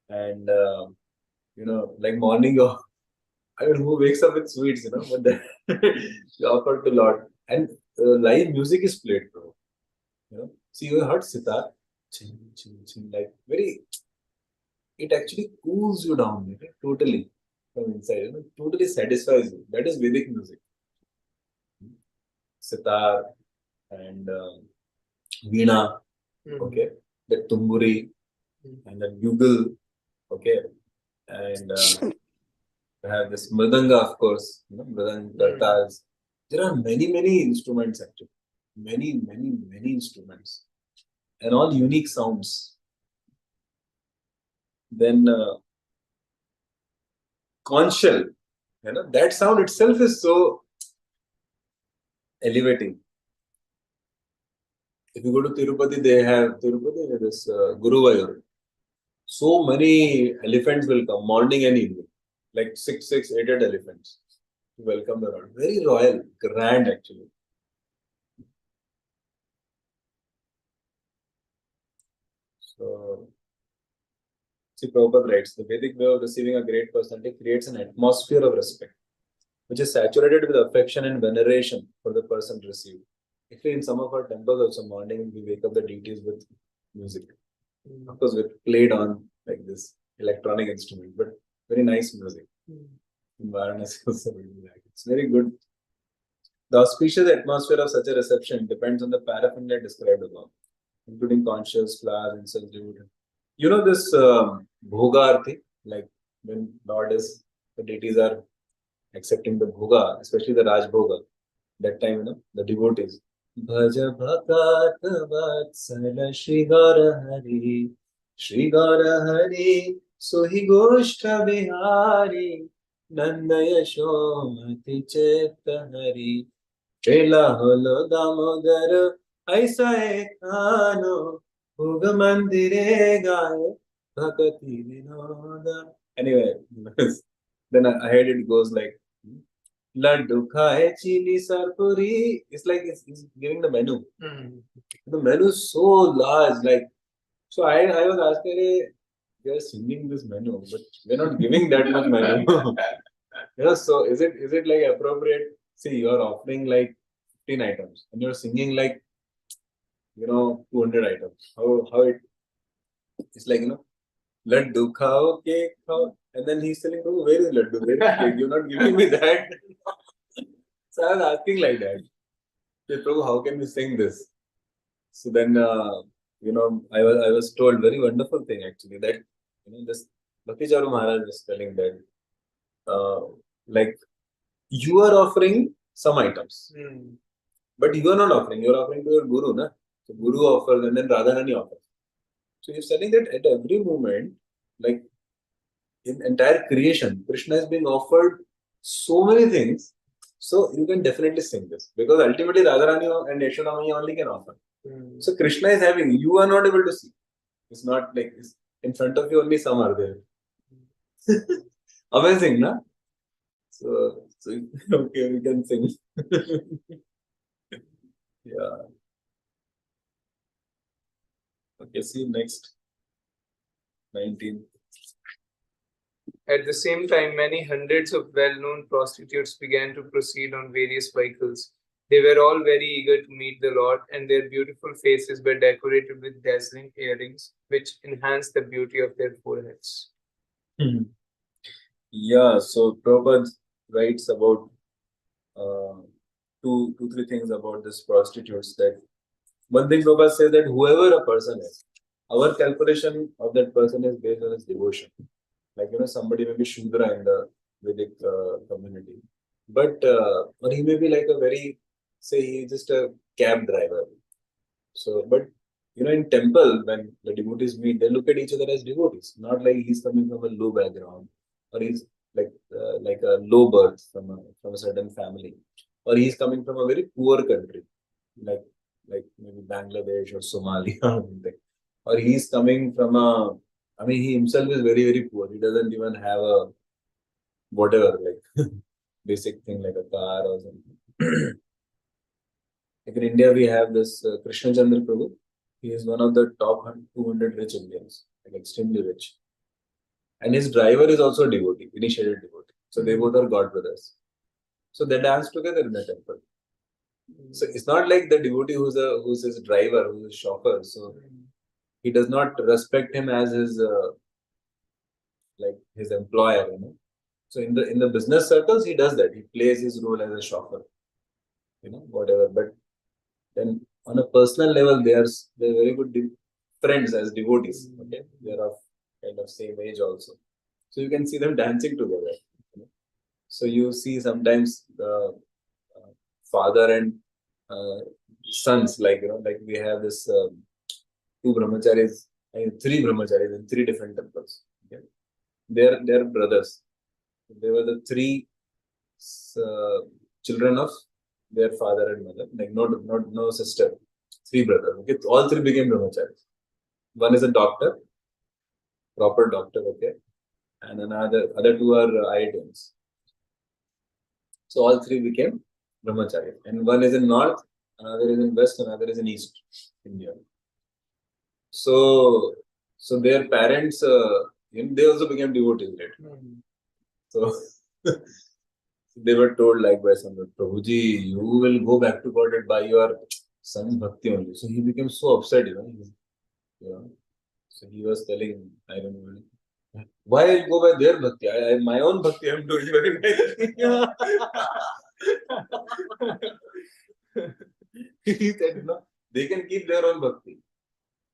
And, like morning, I mean, who wakes up with sweets, but then you offer to Lord. And live music is played, bro. See, you heard sitar, ching, ching, ching, like very, it actually cools you down, totally from inside, totally satisfies you. That is Vedic music. Sitar and Veena, okay, the tumburi and the bugle, okay, and we have this mridanga, of course, mridanga, kartals. There are many, many instruments actually, many, many, many instruments, and all unique sounds. Then conch shell, that sound itself is so elevating. If you go to Tirupati, they have this Guruvayur. So many elephants will come morning and evening, like 6, 8 elephants to welcome the Lord. Very royal, grand actually. So, see, Prabhupada writes, the Vedic way of receiving a great personality creates an atmosphere of respect, which is saturated with affection and veneration for the person received. Actually, in some of our temples also, morning we wake up the deities with music. Of course, we played on like this electronic instrument, but very nice music. In Varanasi also we do that. It's very good. The auspicious atmosphere of such a reception depends on the paraphernalia described above, including conscious flowers, incense, devotion. You know this bhoga arti, like when the deities are accepting the bhoga, especially the Raj bhoga. That time, the devotees. Bhaja bhakat vatsala Shri Gaura Hari, Shri Gaura Hari, Sohi Goshta Bihari, Nanda Yashomati Cheta Hari, Trela Holo Damodar, Aisa Ekano, Bhoga Mandire Gaye, Bhakati Vinoda. Anyway, then ahead it goes like, Laddu khaye chini sarpuri. It's like it's giving the menu. The menu is so large. Like, so I was asking, hey, they're singing this menu, but we're not giving that much menu. So is it like appropriate? See, you're offering like 15 items and you're singing like 200 items. How it's like laddu khao, cake khao, and then he's telling, oh, where is laddu? Where is cake? You're not giving me that. So I was asking like that. Hey, Prabhu, how can we sing this? So then, I was told very wonderful thing actually that, this Bhakti Charu Maharaj was telling that, like, you are offering some items, but you are not offering. You are offering to your Guru, na? So Guru offers and then Radharani offers. So you're telling that at every moment, like in entire creation, Krishna is being offered so many things. So you can definitely sing this because ultimately Radharani and Yashoda Maiya only can offer. So Krishna is having, you are not able to see. It's not like it's in front of you, only some are there. Amazing, na? So okay, we can sing. Yeah. Okay, see next 19. At the same time, many hundreds of well-known prostitutes began to proceed on various vehicles. They were all very eager to meet the Lord, and their beautiful faces were decorated with dazzling earrings, which enhanced the beauty of their foreheads. Yeah, so Prabhupada writes about two, three things about this prostitutes. That one thing Prabhupada says that whoever a person is, our calculation of that person is based on his devotion. Like, somebody may be Shudra in the Vedic community, but or he may be like a very, say, he's just a cab driver. So, but in temple, when the devotees meet, they look at each other as devotees, not like he's coming from a low background, or he's like a low birth from a certain family, or he's coming from a very poor country, like maybe Bangladesh or Somalia or something, or he's coming from a. I mean, he himself is very very poor. He doesn't even have a whatever like basic thing like a car or something. Like in India, we have this Krishna Chandra Prabhu. He is one of the top 200 rich Indians, like extremely rich. And his driver is also a devotee, initiated devotee. So they both are God brothers. So they dance together in the temple. So it's not like the devotee who's his driver, who's his chauffeur. So he does not respect him as his like his employer. So in the business circles, he does that. He plays his role as a chauffeur, whatever. But then on a personal level, they're very good friends as devotees. Okay, they're of kind of same age also, so you can see them dancing together. So you see sometimes the father and sons, like we have this two brahmacharis, three brahmacharis in three different temples. Okay, they're brothers. They were the three children of their father and mother, like no sister, three brothers. Okay, all three became brahmacharis. One is a doctor, proper doctor, okay, and other two are IITians. So all three became brahmacharis, and one is in north, another is in west, another is in east India. So their parents, they also became devotees later. So they were told like by someone, Prabhuji, you will go back to God by your son's bhakti only. So he became so upset. So he was telling, I don't know, why I go by their bhakti? My own bhakti I'm doing very nicely. He said, no, they can keep their own bhakti.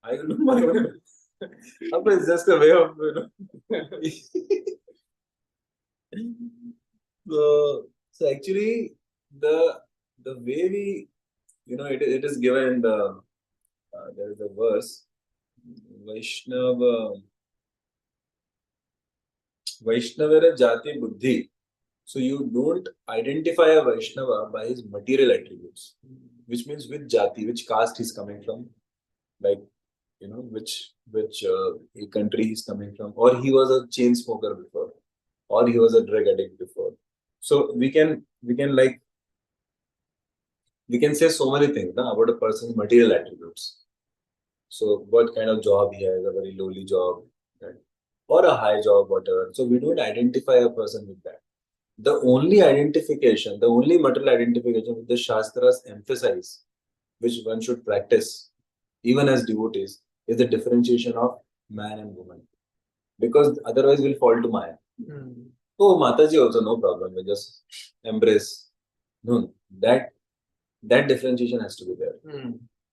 I will do my own. It's just a way of, So actually, the way we, it is given in there is a verse, Vaishnava Jati Buddhi. So you don't identify a Vaishnava by his material attributes, which means which jati, which caste he's coming from, like which country he's coming from, or he was a chain smoker before, or he was a drug addict before. So we can say so many things about a person's material attributes. So what kind of job he has, a very lowly job, right? Or a high job, whatever. So we don't identify a person with that. The only material identification which the Shastras emphasize, which one should practice, even as devotees, is the differentiation of man and woman. Because otherwise we'll fall to Maya. Oh, Mataji also, no problem. We just embrace. No, that differentiation has to be there.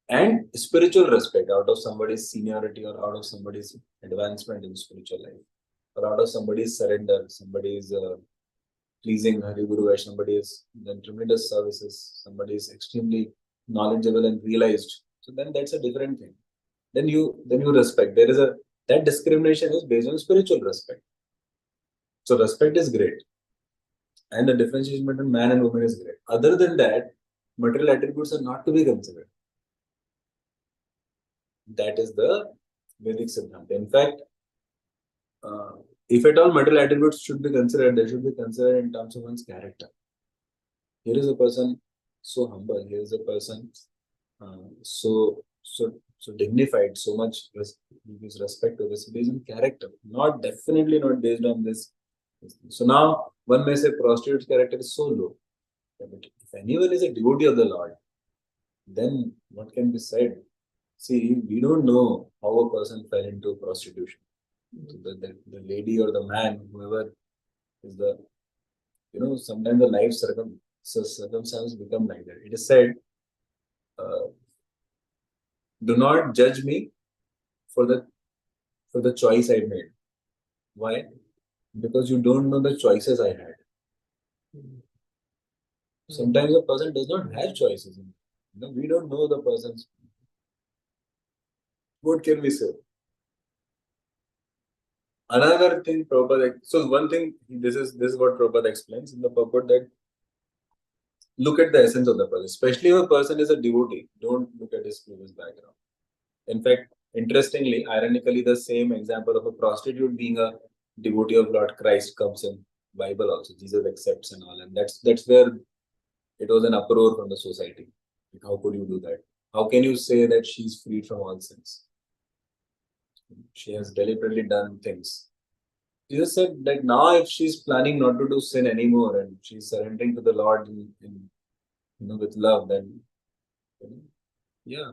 And spiritual respect out of somebody's seniority or out of somebody's advancement in spiritual life, or out of somebody's surrender, somebody's pleasing Hari Guru, somebody is done tremendous services, somebody is extremely knowledgeable and realized. So then that's a different thing. Then you respect. There is a That discrimination is based on spiritual respect. So respect is great. And the differentiation between man and woman is great. Other than that, material attributes are not to be considered. That is the Vedic Siddhanta. In fact, if at all material attributes should be considered, they should be considered in terms of one's character. Here is a person so humble. Here is a person so dignified, so much gives respect to this based on character, definitely not based on this. So now one may say prostitute's character is so low. But if anyone is a devotee of the Lord, then what can be said? See, we don't know how a person fell into prostitution. So the lady or the man, whoever is the, sometimes the life circumstances become like that. It is said, do not judge me for the choice I made. Why? Because you don't know the choices I had. Sometimes a person does not have choices. We don't know the person's. What can we say? Another thing, Prabhupada. So one thing, this is what Prabhupada explains in the purport, that look at the essence of the person. Especially if a person is a devotee, don't look at his previous background. In fact, interestingly, ironically, the same example of a prostitute being a devotee of Lord Christ comes in Bible also. Jesus accepts and all, and that's where it was an uproar from the society. Like, how could you do that? How can you say that she's free from all sins? She has deliberately done things. Jesus said that now if she's planning not to do sin anymore and she's surrendering to the Lord in with love, then yeah,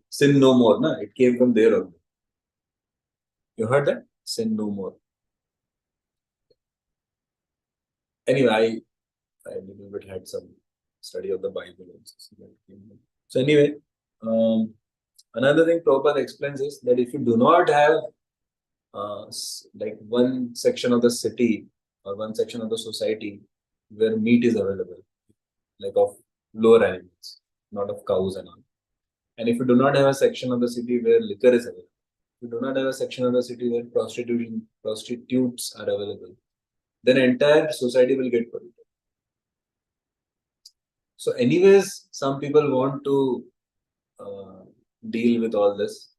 sin no more. Na? It came from there only. You heard that? Sin no more. Anyway, I a little bit had some study of the Bible also. So anyway, another thing Prabhupada explains is that if you do not have like one section of the city or one section of the society where meat is available, like of lower animals, not of cows and all. And if you do not have a section of the city where liquor is available, if you do not have a section of the city where prostitutes are available, then entire society will get polluted. So anyways, some people want to deal with all this,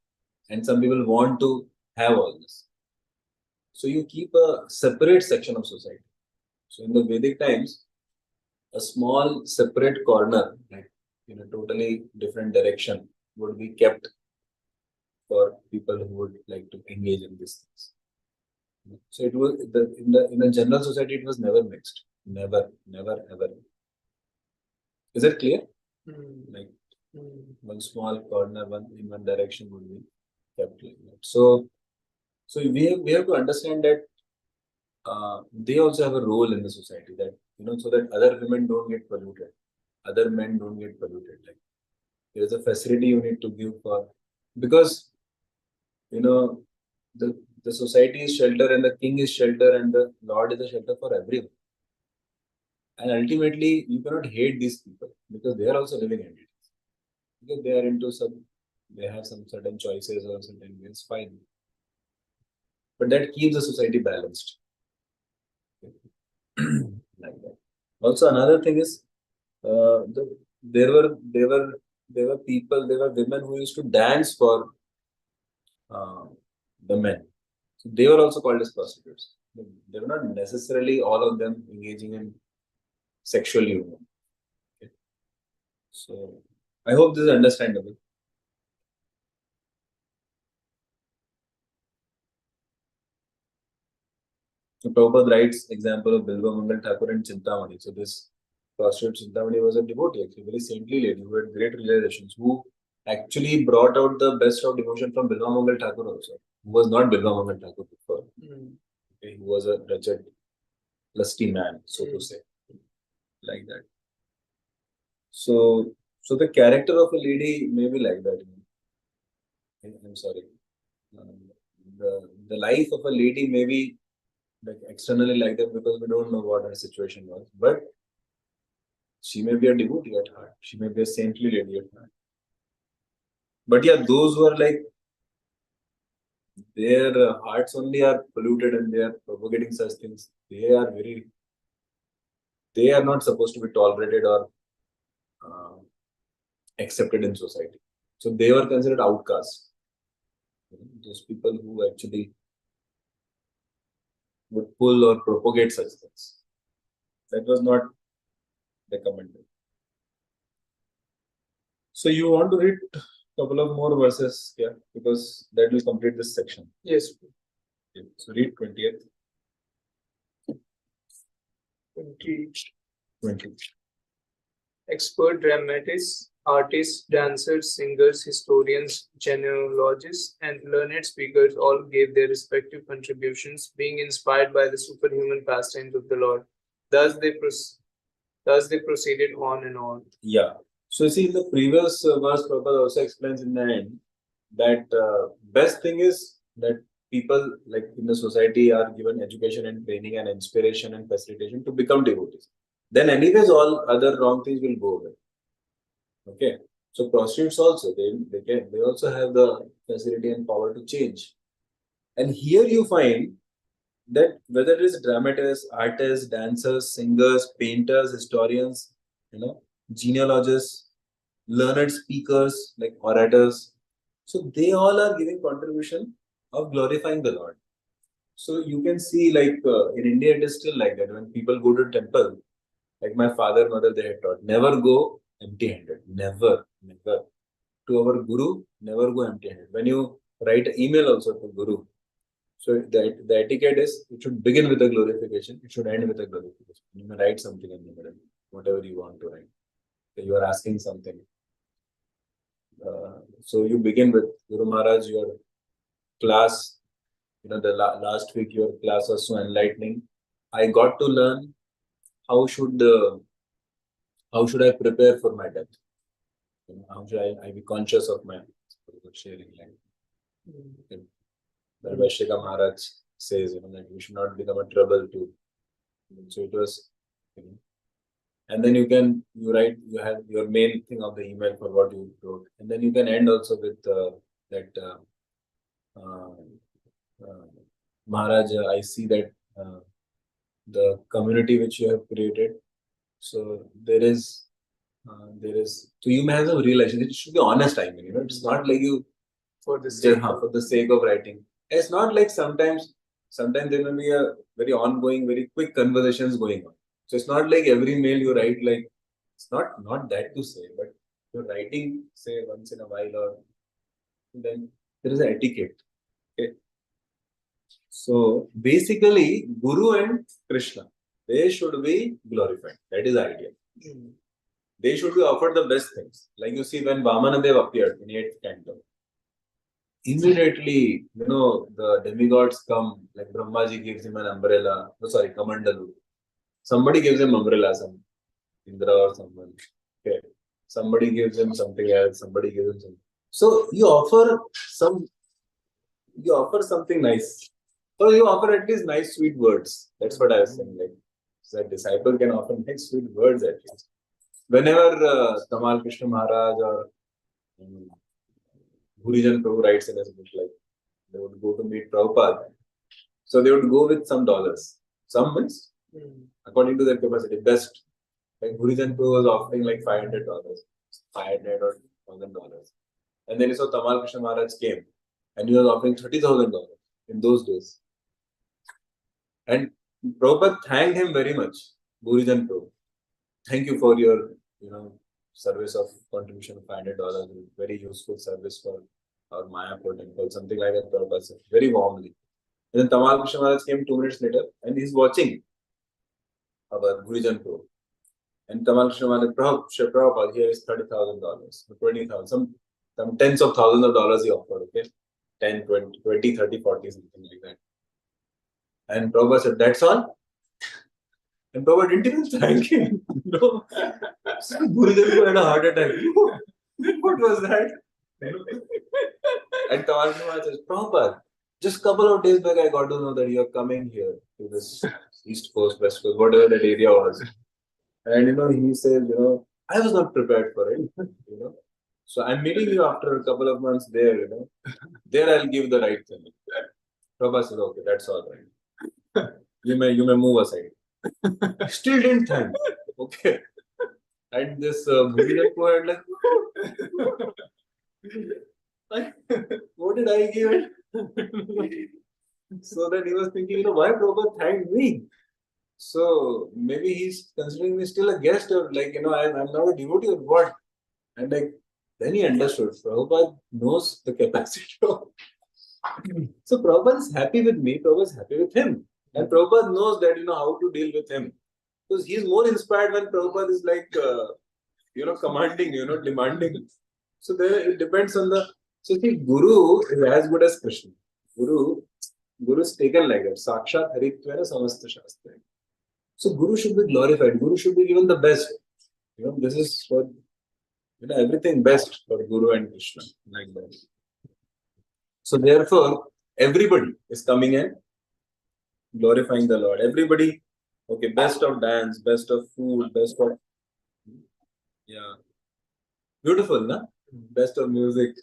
and some people want to have all this. So you keep a separate section of society. So in the Vedic times, a small separate corner, like in a totally different direction, would be kept for people who would like to engage in these things. So it was in the general society, it was never mixed, never ever. Is it clear? Like one small corner, one in one direction would be kept like that. So we have to understand that they also have a role in the society, that so that other women don't get polluted, other men don't get polluted. Like there is a facility you need to give for, because the society is shelter and the king is shelter and the Lord is a shelter for everyone. And ultimately, you cannot hate these people because they are also living entities. Because they are they have some certain choices or certain ways, fine. But that keeps the society balanced. Like that. Also, another thing is, there were women who used to dance for the men. So they were also called as prostitutes. They were not necessarily all of them engaging in sexual union. Okay. So I hope this is understandable. So Prabhupada writes example of Bilva Mangal Thakur and Chintamani. So this prostitute Chintamani was a devotee, actually, very saintly lady who had great realizations, who actually brought out the best of devotion from Bilva Mangal Thakur also, who was not Bilva Mangal Thakur before. Okay, who was a wretched, lusty man, so to say, like that. So the character of a lady may be like that. I'm sorry. The life of a lady may be like externally like that because we don't know what her situation was. But she may be a devotee at heart. She may be a saintly lady at heart. But yeah, those who are like Their hearts only are polluted and they are propagating such things. They are not supposed to be tolerated or uh, accepted in society. So they were considered outcasts. Those people who actually would pull or propagate such things. That was not recommended. So you want to read a couple of more verses, yeah, because that will complete this section. Yes. Okay. So read 20th. 20. Expert dramatists, artists, dancers, singers, historians, genealogists, and learned speakers all gave their respective contributions, being inspired by the superhuman pastimes of the Lord. Thus they proceeded on and on. Yeah. So see, in the previous verse, Prabhupada also explains in the end that best thing is that people like in the society are given education and training and inspiration and facilitation to become devotees. Then anyways, all other wrong things will go away. Okay. So prostitutes also, they also have the facility and power to change. And here you find that whether it is dramatists, artists, dancers, singers, painters, historians, genealogists, learned speakers like orators, so they all are giving contribution of glorifying the Lord. So you can see like in India it is still like that. When people go to temple, like my father, mother, they had taught, never go empty-handed. Never. To our Guru, never go empty-handed. When you write an email also to Guru, so the etiquette is it should begin with a glorification, it should end with a glorification. You may write something in the middle, whatever you want to write. So you are asking something. So you begin with Guru Maharaj, your class, the last week your class was so enlightening. I got to learn how should I prepare for my death? How should I be conscious of my sharing life? Vaishika Maharaj says, that we should not become a trouble to. So it was, and then you have your main thing of the email for what you wrote, and then you can end also with that Maharaj. I see that the community which you have created. So there is. So you may have some realization. It should be honest. I mean, it's not like you For the sake for the sake of writing. It's not like sometimes there may be a very ongoing, very quick conversations going on. So it's not like every mail you write, like it's not that to say, but you're writing, say once in a while, or then there is an etiquette. Okay. So basically, Guru and Krishna, they should be glorified. That is the idea. They should be offered the best things. Like you see, when Vamanadev appeared in 8th canto, immediately, the demigods come, like Brahmaji gives him an umbrella. Oh, sorry, Kamandalu. Somebody gives him umbrella, some Indra or someone. Okay. Somebody gives him something else, somebody gives him something. So you offer something nice. So you offer at least nice, sweet words. That's what I was saying. Like, so a disciple can offer nice, sweet words at least. Whenever Tamal Krishna Maharaj or Bhurijan Prabhu writes in his book, like they would go to meet Prabhupada. So they would go with some dollars. Some means according to their capacity. Best. Like Bhurijan Prabhu was offering like $500, $500 or $1,000. And then you saw Tamal Krishna Maharaj came and he was offering $30,000 in those days. And Prabhupada thanked him very much, Bhurijan Prabhu. Thank you for your, service of contribution of $500. Very useful service for our Mayapur temple, something like that. Prabhupada said very warmly. And then Tamal Krishna Maharaj came 2 minutes later and he's watching our Bhurijan Prabhu. And Tamal Krishna Maharaj, Prabhupada, here is $30,000, $20,000, some tens of thousands of dollars he offered, okay? 10, 20, 30, 40, something like that. And Prabhupada said, that's all? And Prabhupada didn't even thank him. No. So Gurudev had a heart attack. What was that? And Tamal Krishna Maharaj says, Prabhupada, just a couple of days back I got to know that you are coming here to this East Coast, West Coast, whatever that area was. And he says, I was not prepared for it. So I'm meeting you after a couple of months there, There I'll give the right thing. Prabhu said, okay, that's all right. You may move aside. Still didn't thank. Okay. And this Bhujia had like, what did I give it? So that he was thinking, why Prabhupada thanked me? So maybe he's considering me still a guest, or like, I'm not a devotee or what? And like, then he understood. Prabhupada knows the capacity of. So Prabhupada is happy with me, Prabhupada is happy with him. And Prabhupada knows that, how to deal with him. Because he's more inspired when Prabhupada is like, commanding, demanding. So there it depends on the. So see, Guru is as good as Krishna. Guru is taken like that. Sakshat Haritvena Samasta Shastra. So Guru should be glorified. Guru should be given the best. This is for everything best for Guru and Krishna, like that. So therefore, everybody is coming and glorifying the Lord. Everybody, okay, best of dance, best of food, best of beautiful, na? Best of music.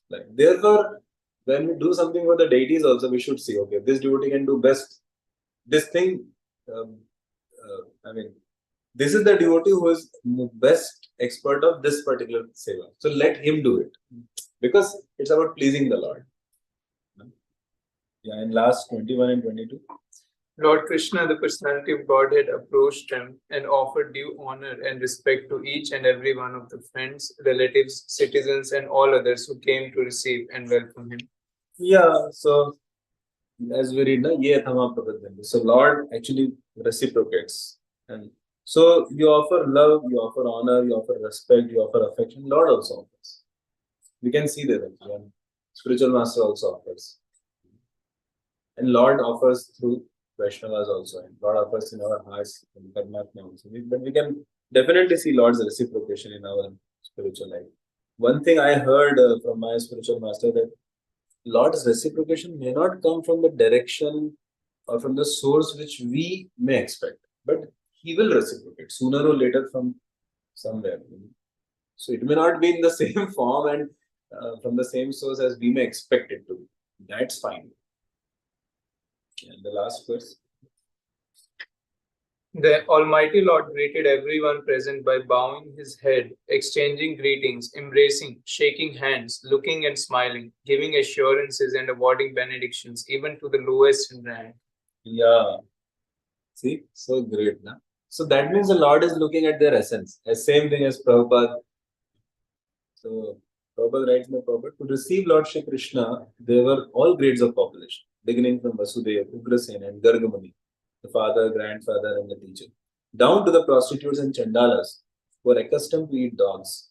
Like therefore, when we do something for the deities, also we should see, okay, this devotee can do best. This thing, this is the devotee who is best expert of this particular seva. So let him do it, because it's about pleasing the Lord. Yeah, in last 21 and 22. Lord Krishna, the personality of Godhead, approached him and offered due honor and respect to each and every one of the friends, relatives, citizens, and all others who came to receive and welcome him. Yeah, so as we read, Ye Thama Prabhadanti. So Lord actually reciprocates. And so you offer love, you offer honor, you offer respect, you offer affection. Lord also offers. We can see that. Spiritual master also offers. And Lord offers through Vaishnavas also. And Lord offers in our hearts, in Paramatma also. But we can definitely see Lord's reciprocation in our spiritual life. One thing I heard from my spiritual master, that Lord's reciprocation may not come from the direction or from the source which we may expect, but He will reciprocate sooner or later from somewhere. So it may not be in the same form and from the same source as we may expect it to be. That's fine. And the last verse. The Almighty Lord greeted everyone present by bowing his head, exchanging greetings, embracing, shaking hands, looking and smiling, giving assurances and awarding benedictions, even to the lowest in rank. Yeah. See, so great, na? So that means the Lord is looking at their essence. The same thing as Prabhupada. So Prabhupada writes in the Prabhupada, to receive Lord Shri Krishna, there were all grades of population, beginning from Vasudeva, Ugrasen, and Gargamuni, the father, grandfather, and the teacher, down to the prostitutes and chandalas who are accustomed to eat dogs.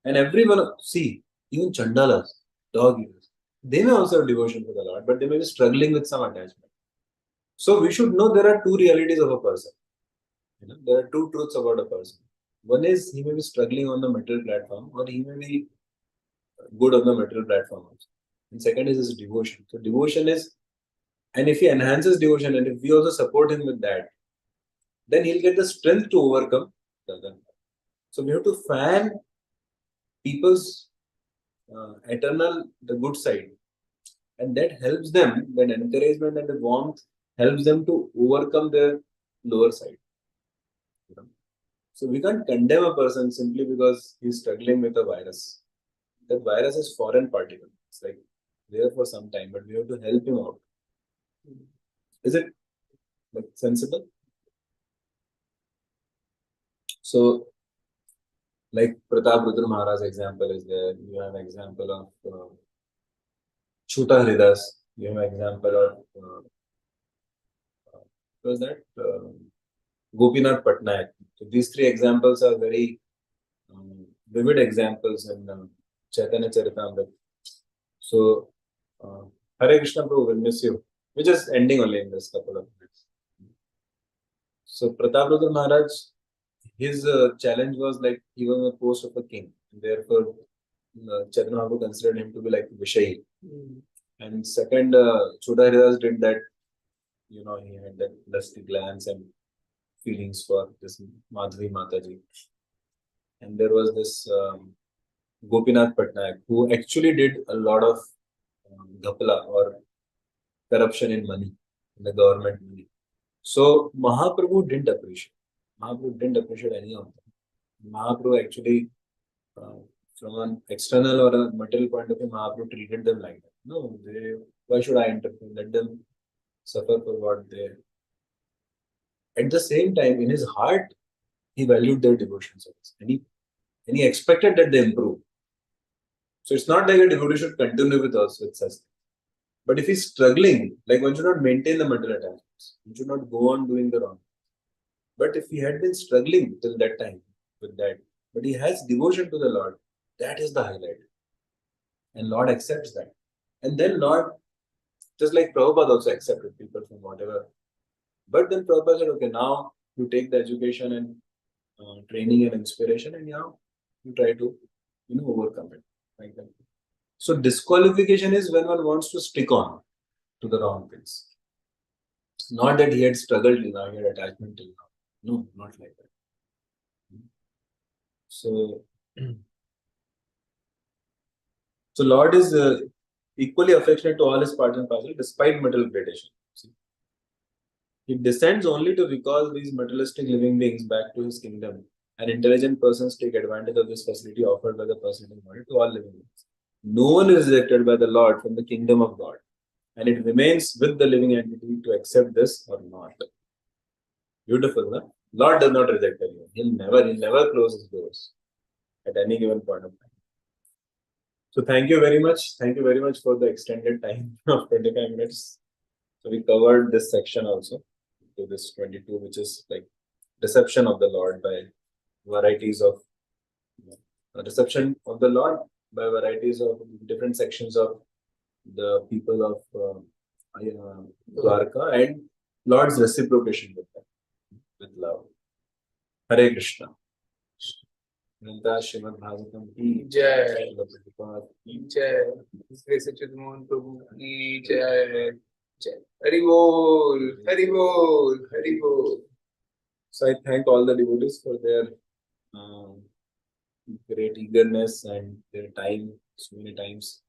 And everyone, see, even chandalas, dog eaters, they may also have devotion for the Lord, but they may be struggling with some attachment. So we should know there are two realities of a person. There are two truths about a person. One is he may be struggling on the material platform, or he may be good on the material platform also. And second is his devotion. So devotion is, and if he enhances devotion and if we also support him with that, then he'll get the strength to overcome the other. So we have to fan people's the good side. And that helps them, that encouragement and the warmth helps them to overcome their lower side. So we can't condemn a person simply because he's struggling with a virus. That virus is foreign particle. It's like there for some time, but we have to help him out. Is it like sensible? So, like Pratap Rudra Maharaj example is there. You have an example of Achyuta Hridas. You have an example of what was that? Gopinath Patnaik. So these three examples are very vivid examples in Chaitanya Charitamrita. So, Hare Krishna Prabhu, will miss you. We're just ending only in this couple of minutes. So, Pratap Rudra Maharaj, his challenge was like he was on the post of a king. Therefore, Chaitanya Mahaprabhu considered him to be like Vishayi. And second, Choda Haridas did that, he had that lusty glance and feelings for this Madhvi Mataji. And there was this Gopinath Patnaik, who actually did a lot of ghapla or corruption in money, in the government money. So Mahaprabhu didn't appreciate. Mahaprabhu didn't appreciate any of them. Mahaprabhu actually, uh, from an external or a material point of view, Mahaprabhu treated them like that. No, why should I interfere? Let them suffer for what they. At the same time, in his heart, he valued their devotion service, and he expected that they improve. So it's not like a devotee should continue with us with such things. But if he's struggling, like one should not maintain the mental attachments. One should not go on doing the wrong. But if he had been struggling till that time with that, but he has devotion to the Lord, that is the highlight. And Lord accepts that. And then Lord, just like Prabhupada also accepted people from whatever. But then Prabhupada said, okay, now you take the education and training and inspiration, and now you try to, overcome it. Like that. So disqualification is when one wants to stick on to the wrong things. It's not that he had struggled till now, he had attachment till now. No, not like that. So, Lord is equally affectionate to all his part and parcel despite material gradation. See? He descends only to recall these materialistic living beings back to his kingdom, and intelligent persons take advantage of this facility offered by the personal body to all living beings. No one is rejected by the Lord from the kingdom of God, and it remains with the living entity to accept this or not. Beautiful, no? Lord does not reject anyone. He'll never close his doors at any given point of time. So thank you very much. Thank you very much for the extended time of 25 minutes. So we covered this section also to this 22, which is like deception of the Lord by varieties of deception of the Lord by varieties of different sections of the people of Dwarka and Lord's reciprocation with them, with love. Hare Krishna. Srimad Bhagavatam ki Jai. Prabhupada ki Jai. Sri Achyuta Mohan Prabhu ki Jai. Jai. Hari Bol. Hari Bol. Hari Bol. So I thank all the devotees for their great eagerness and their time so many times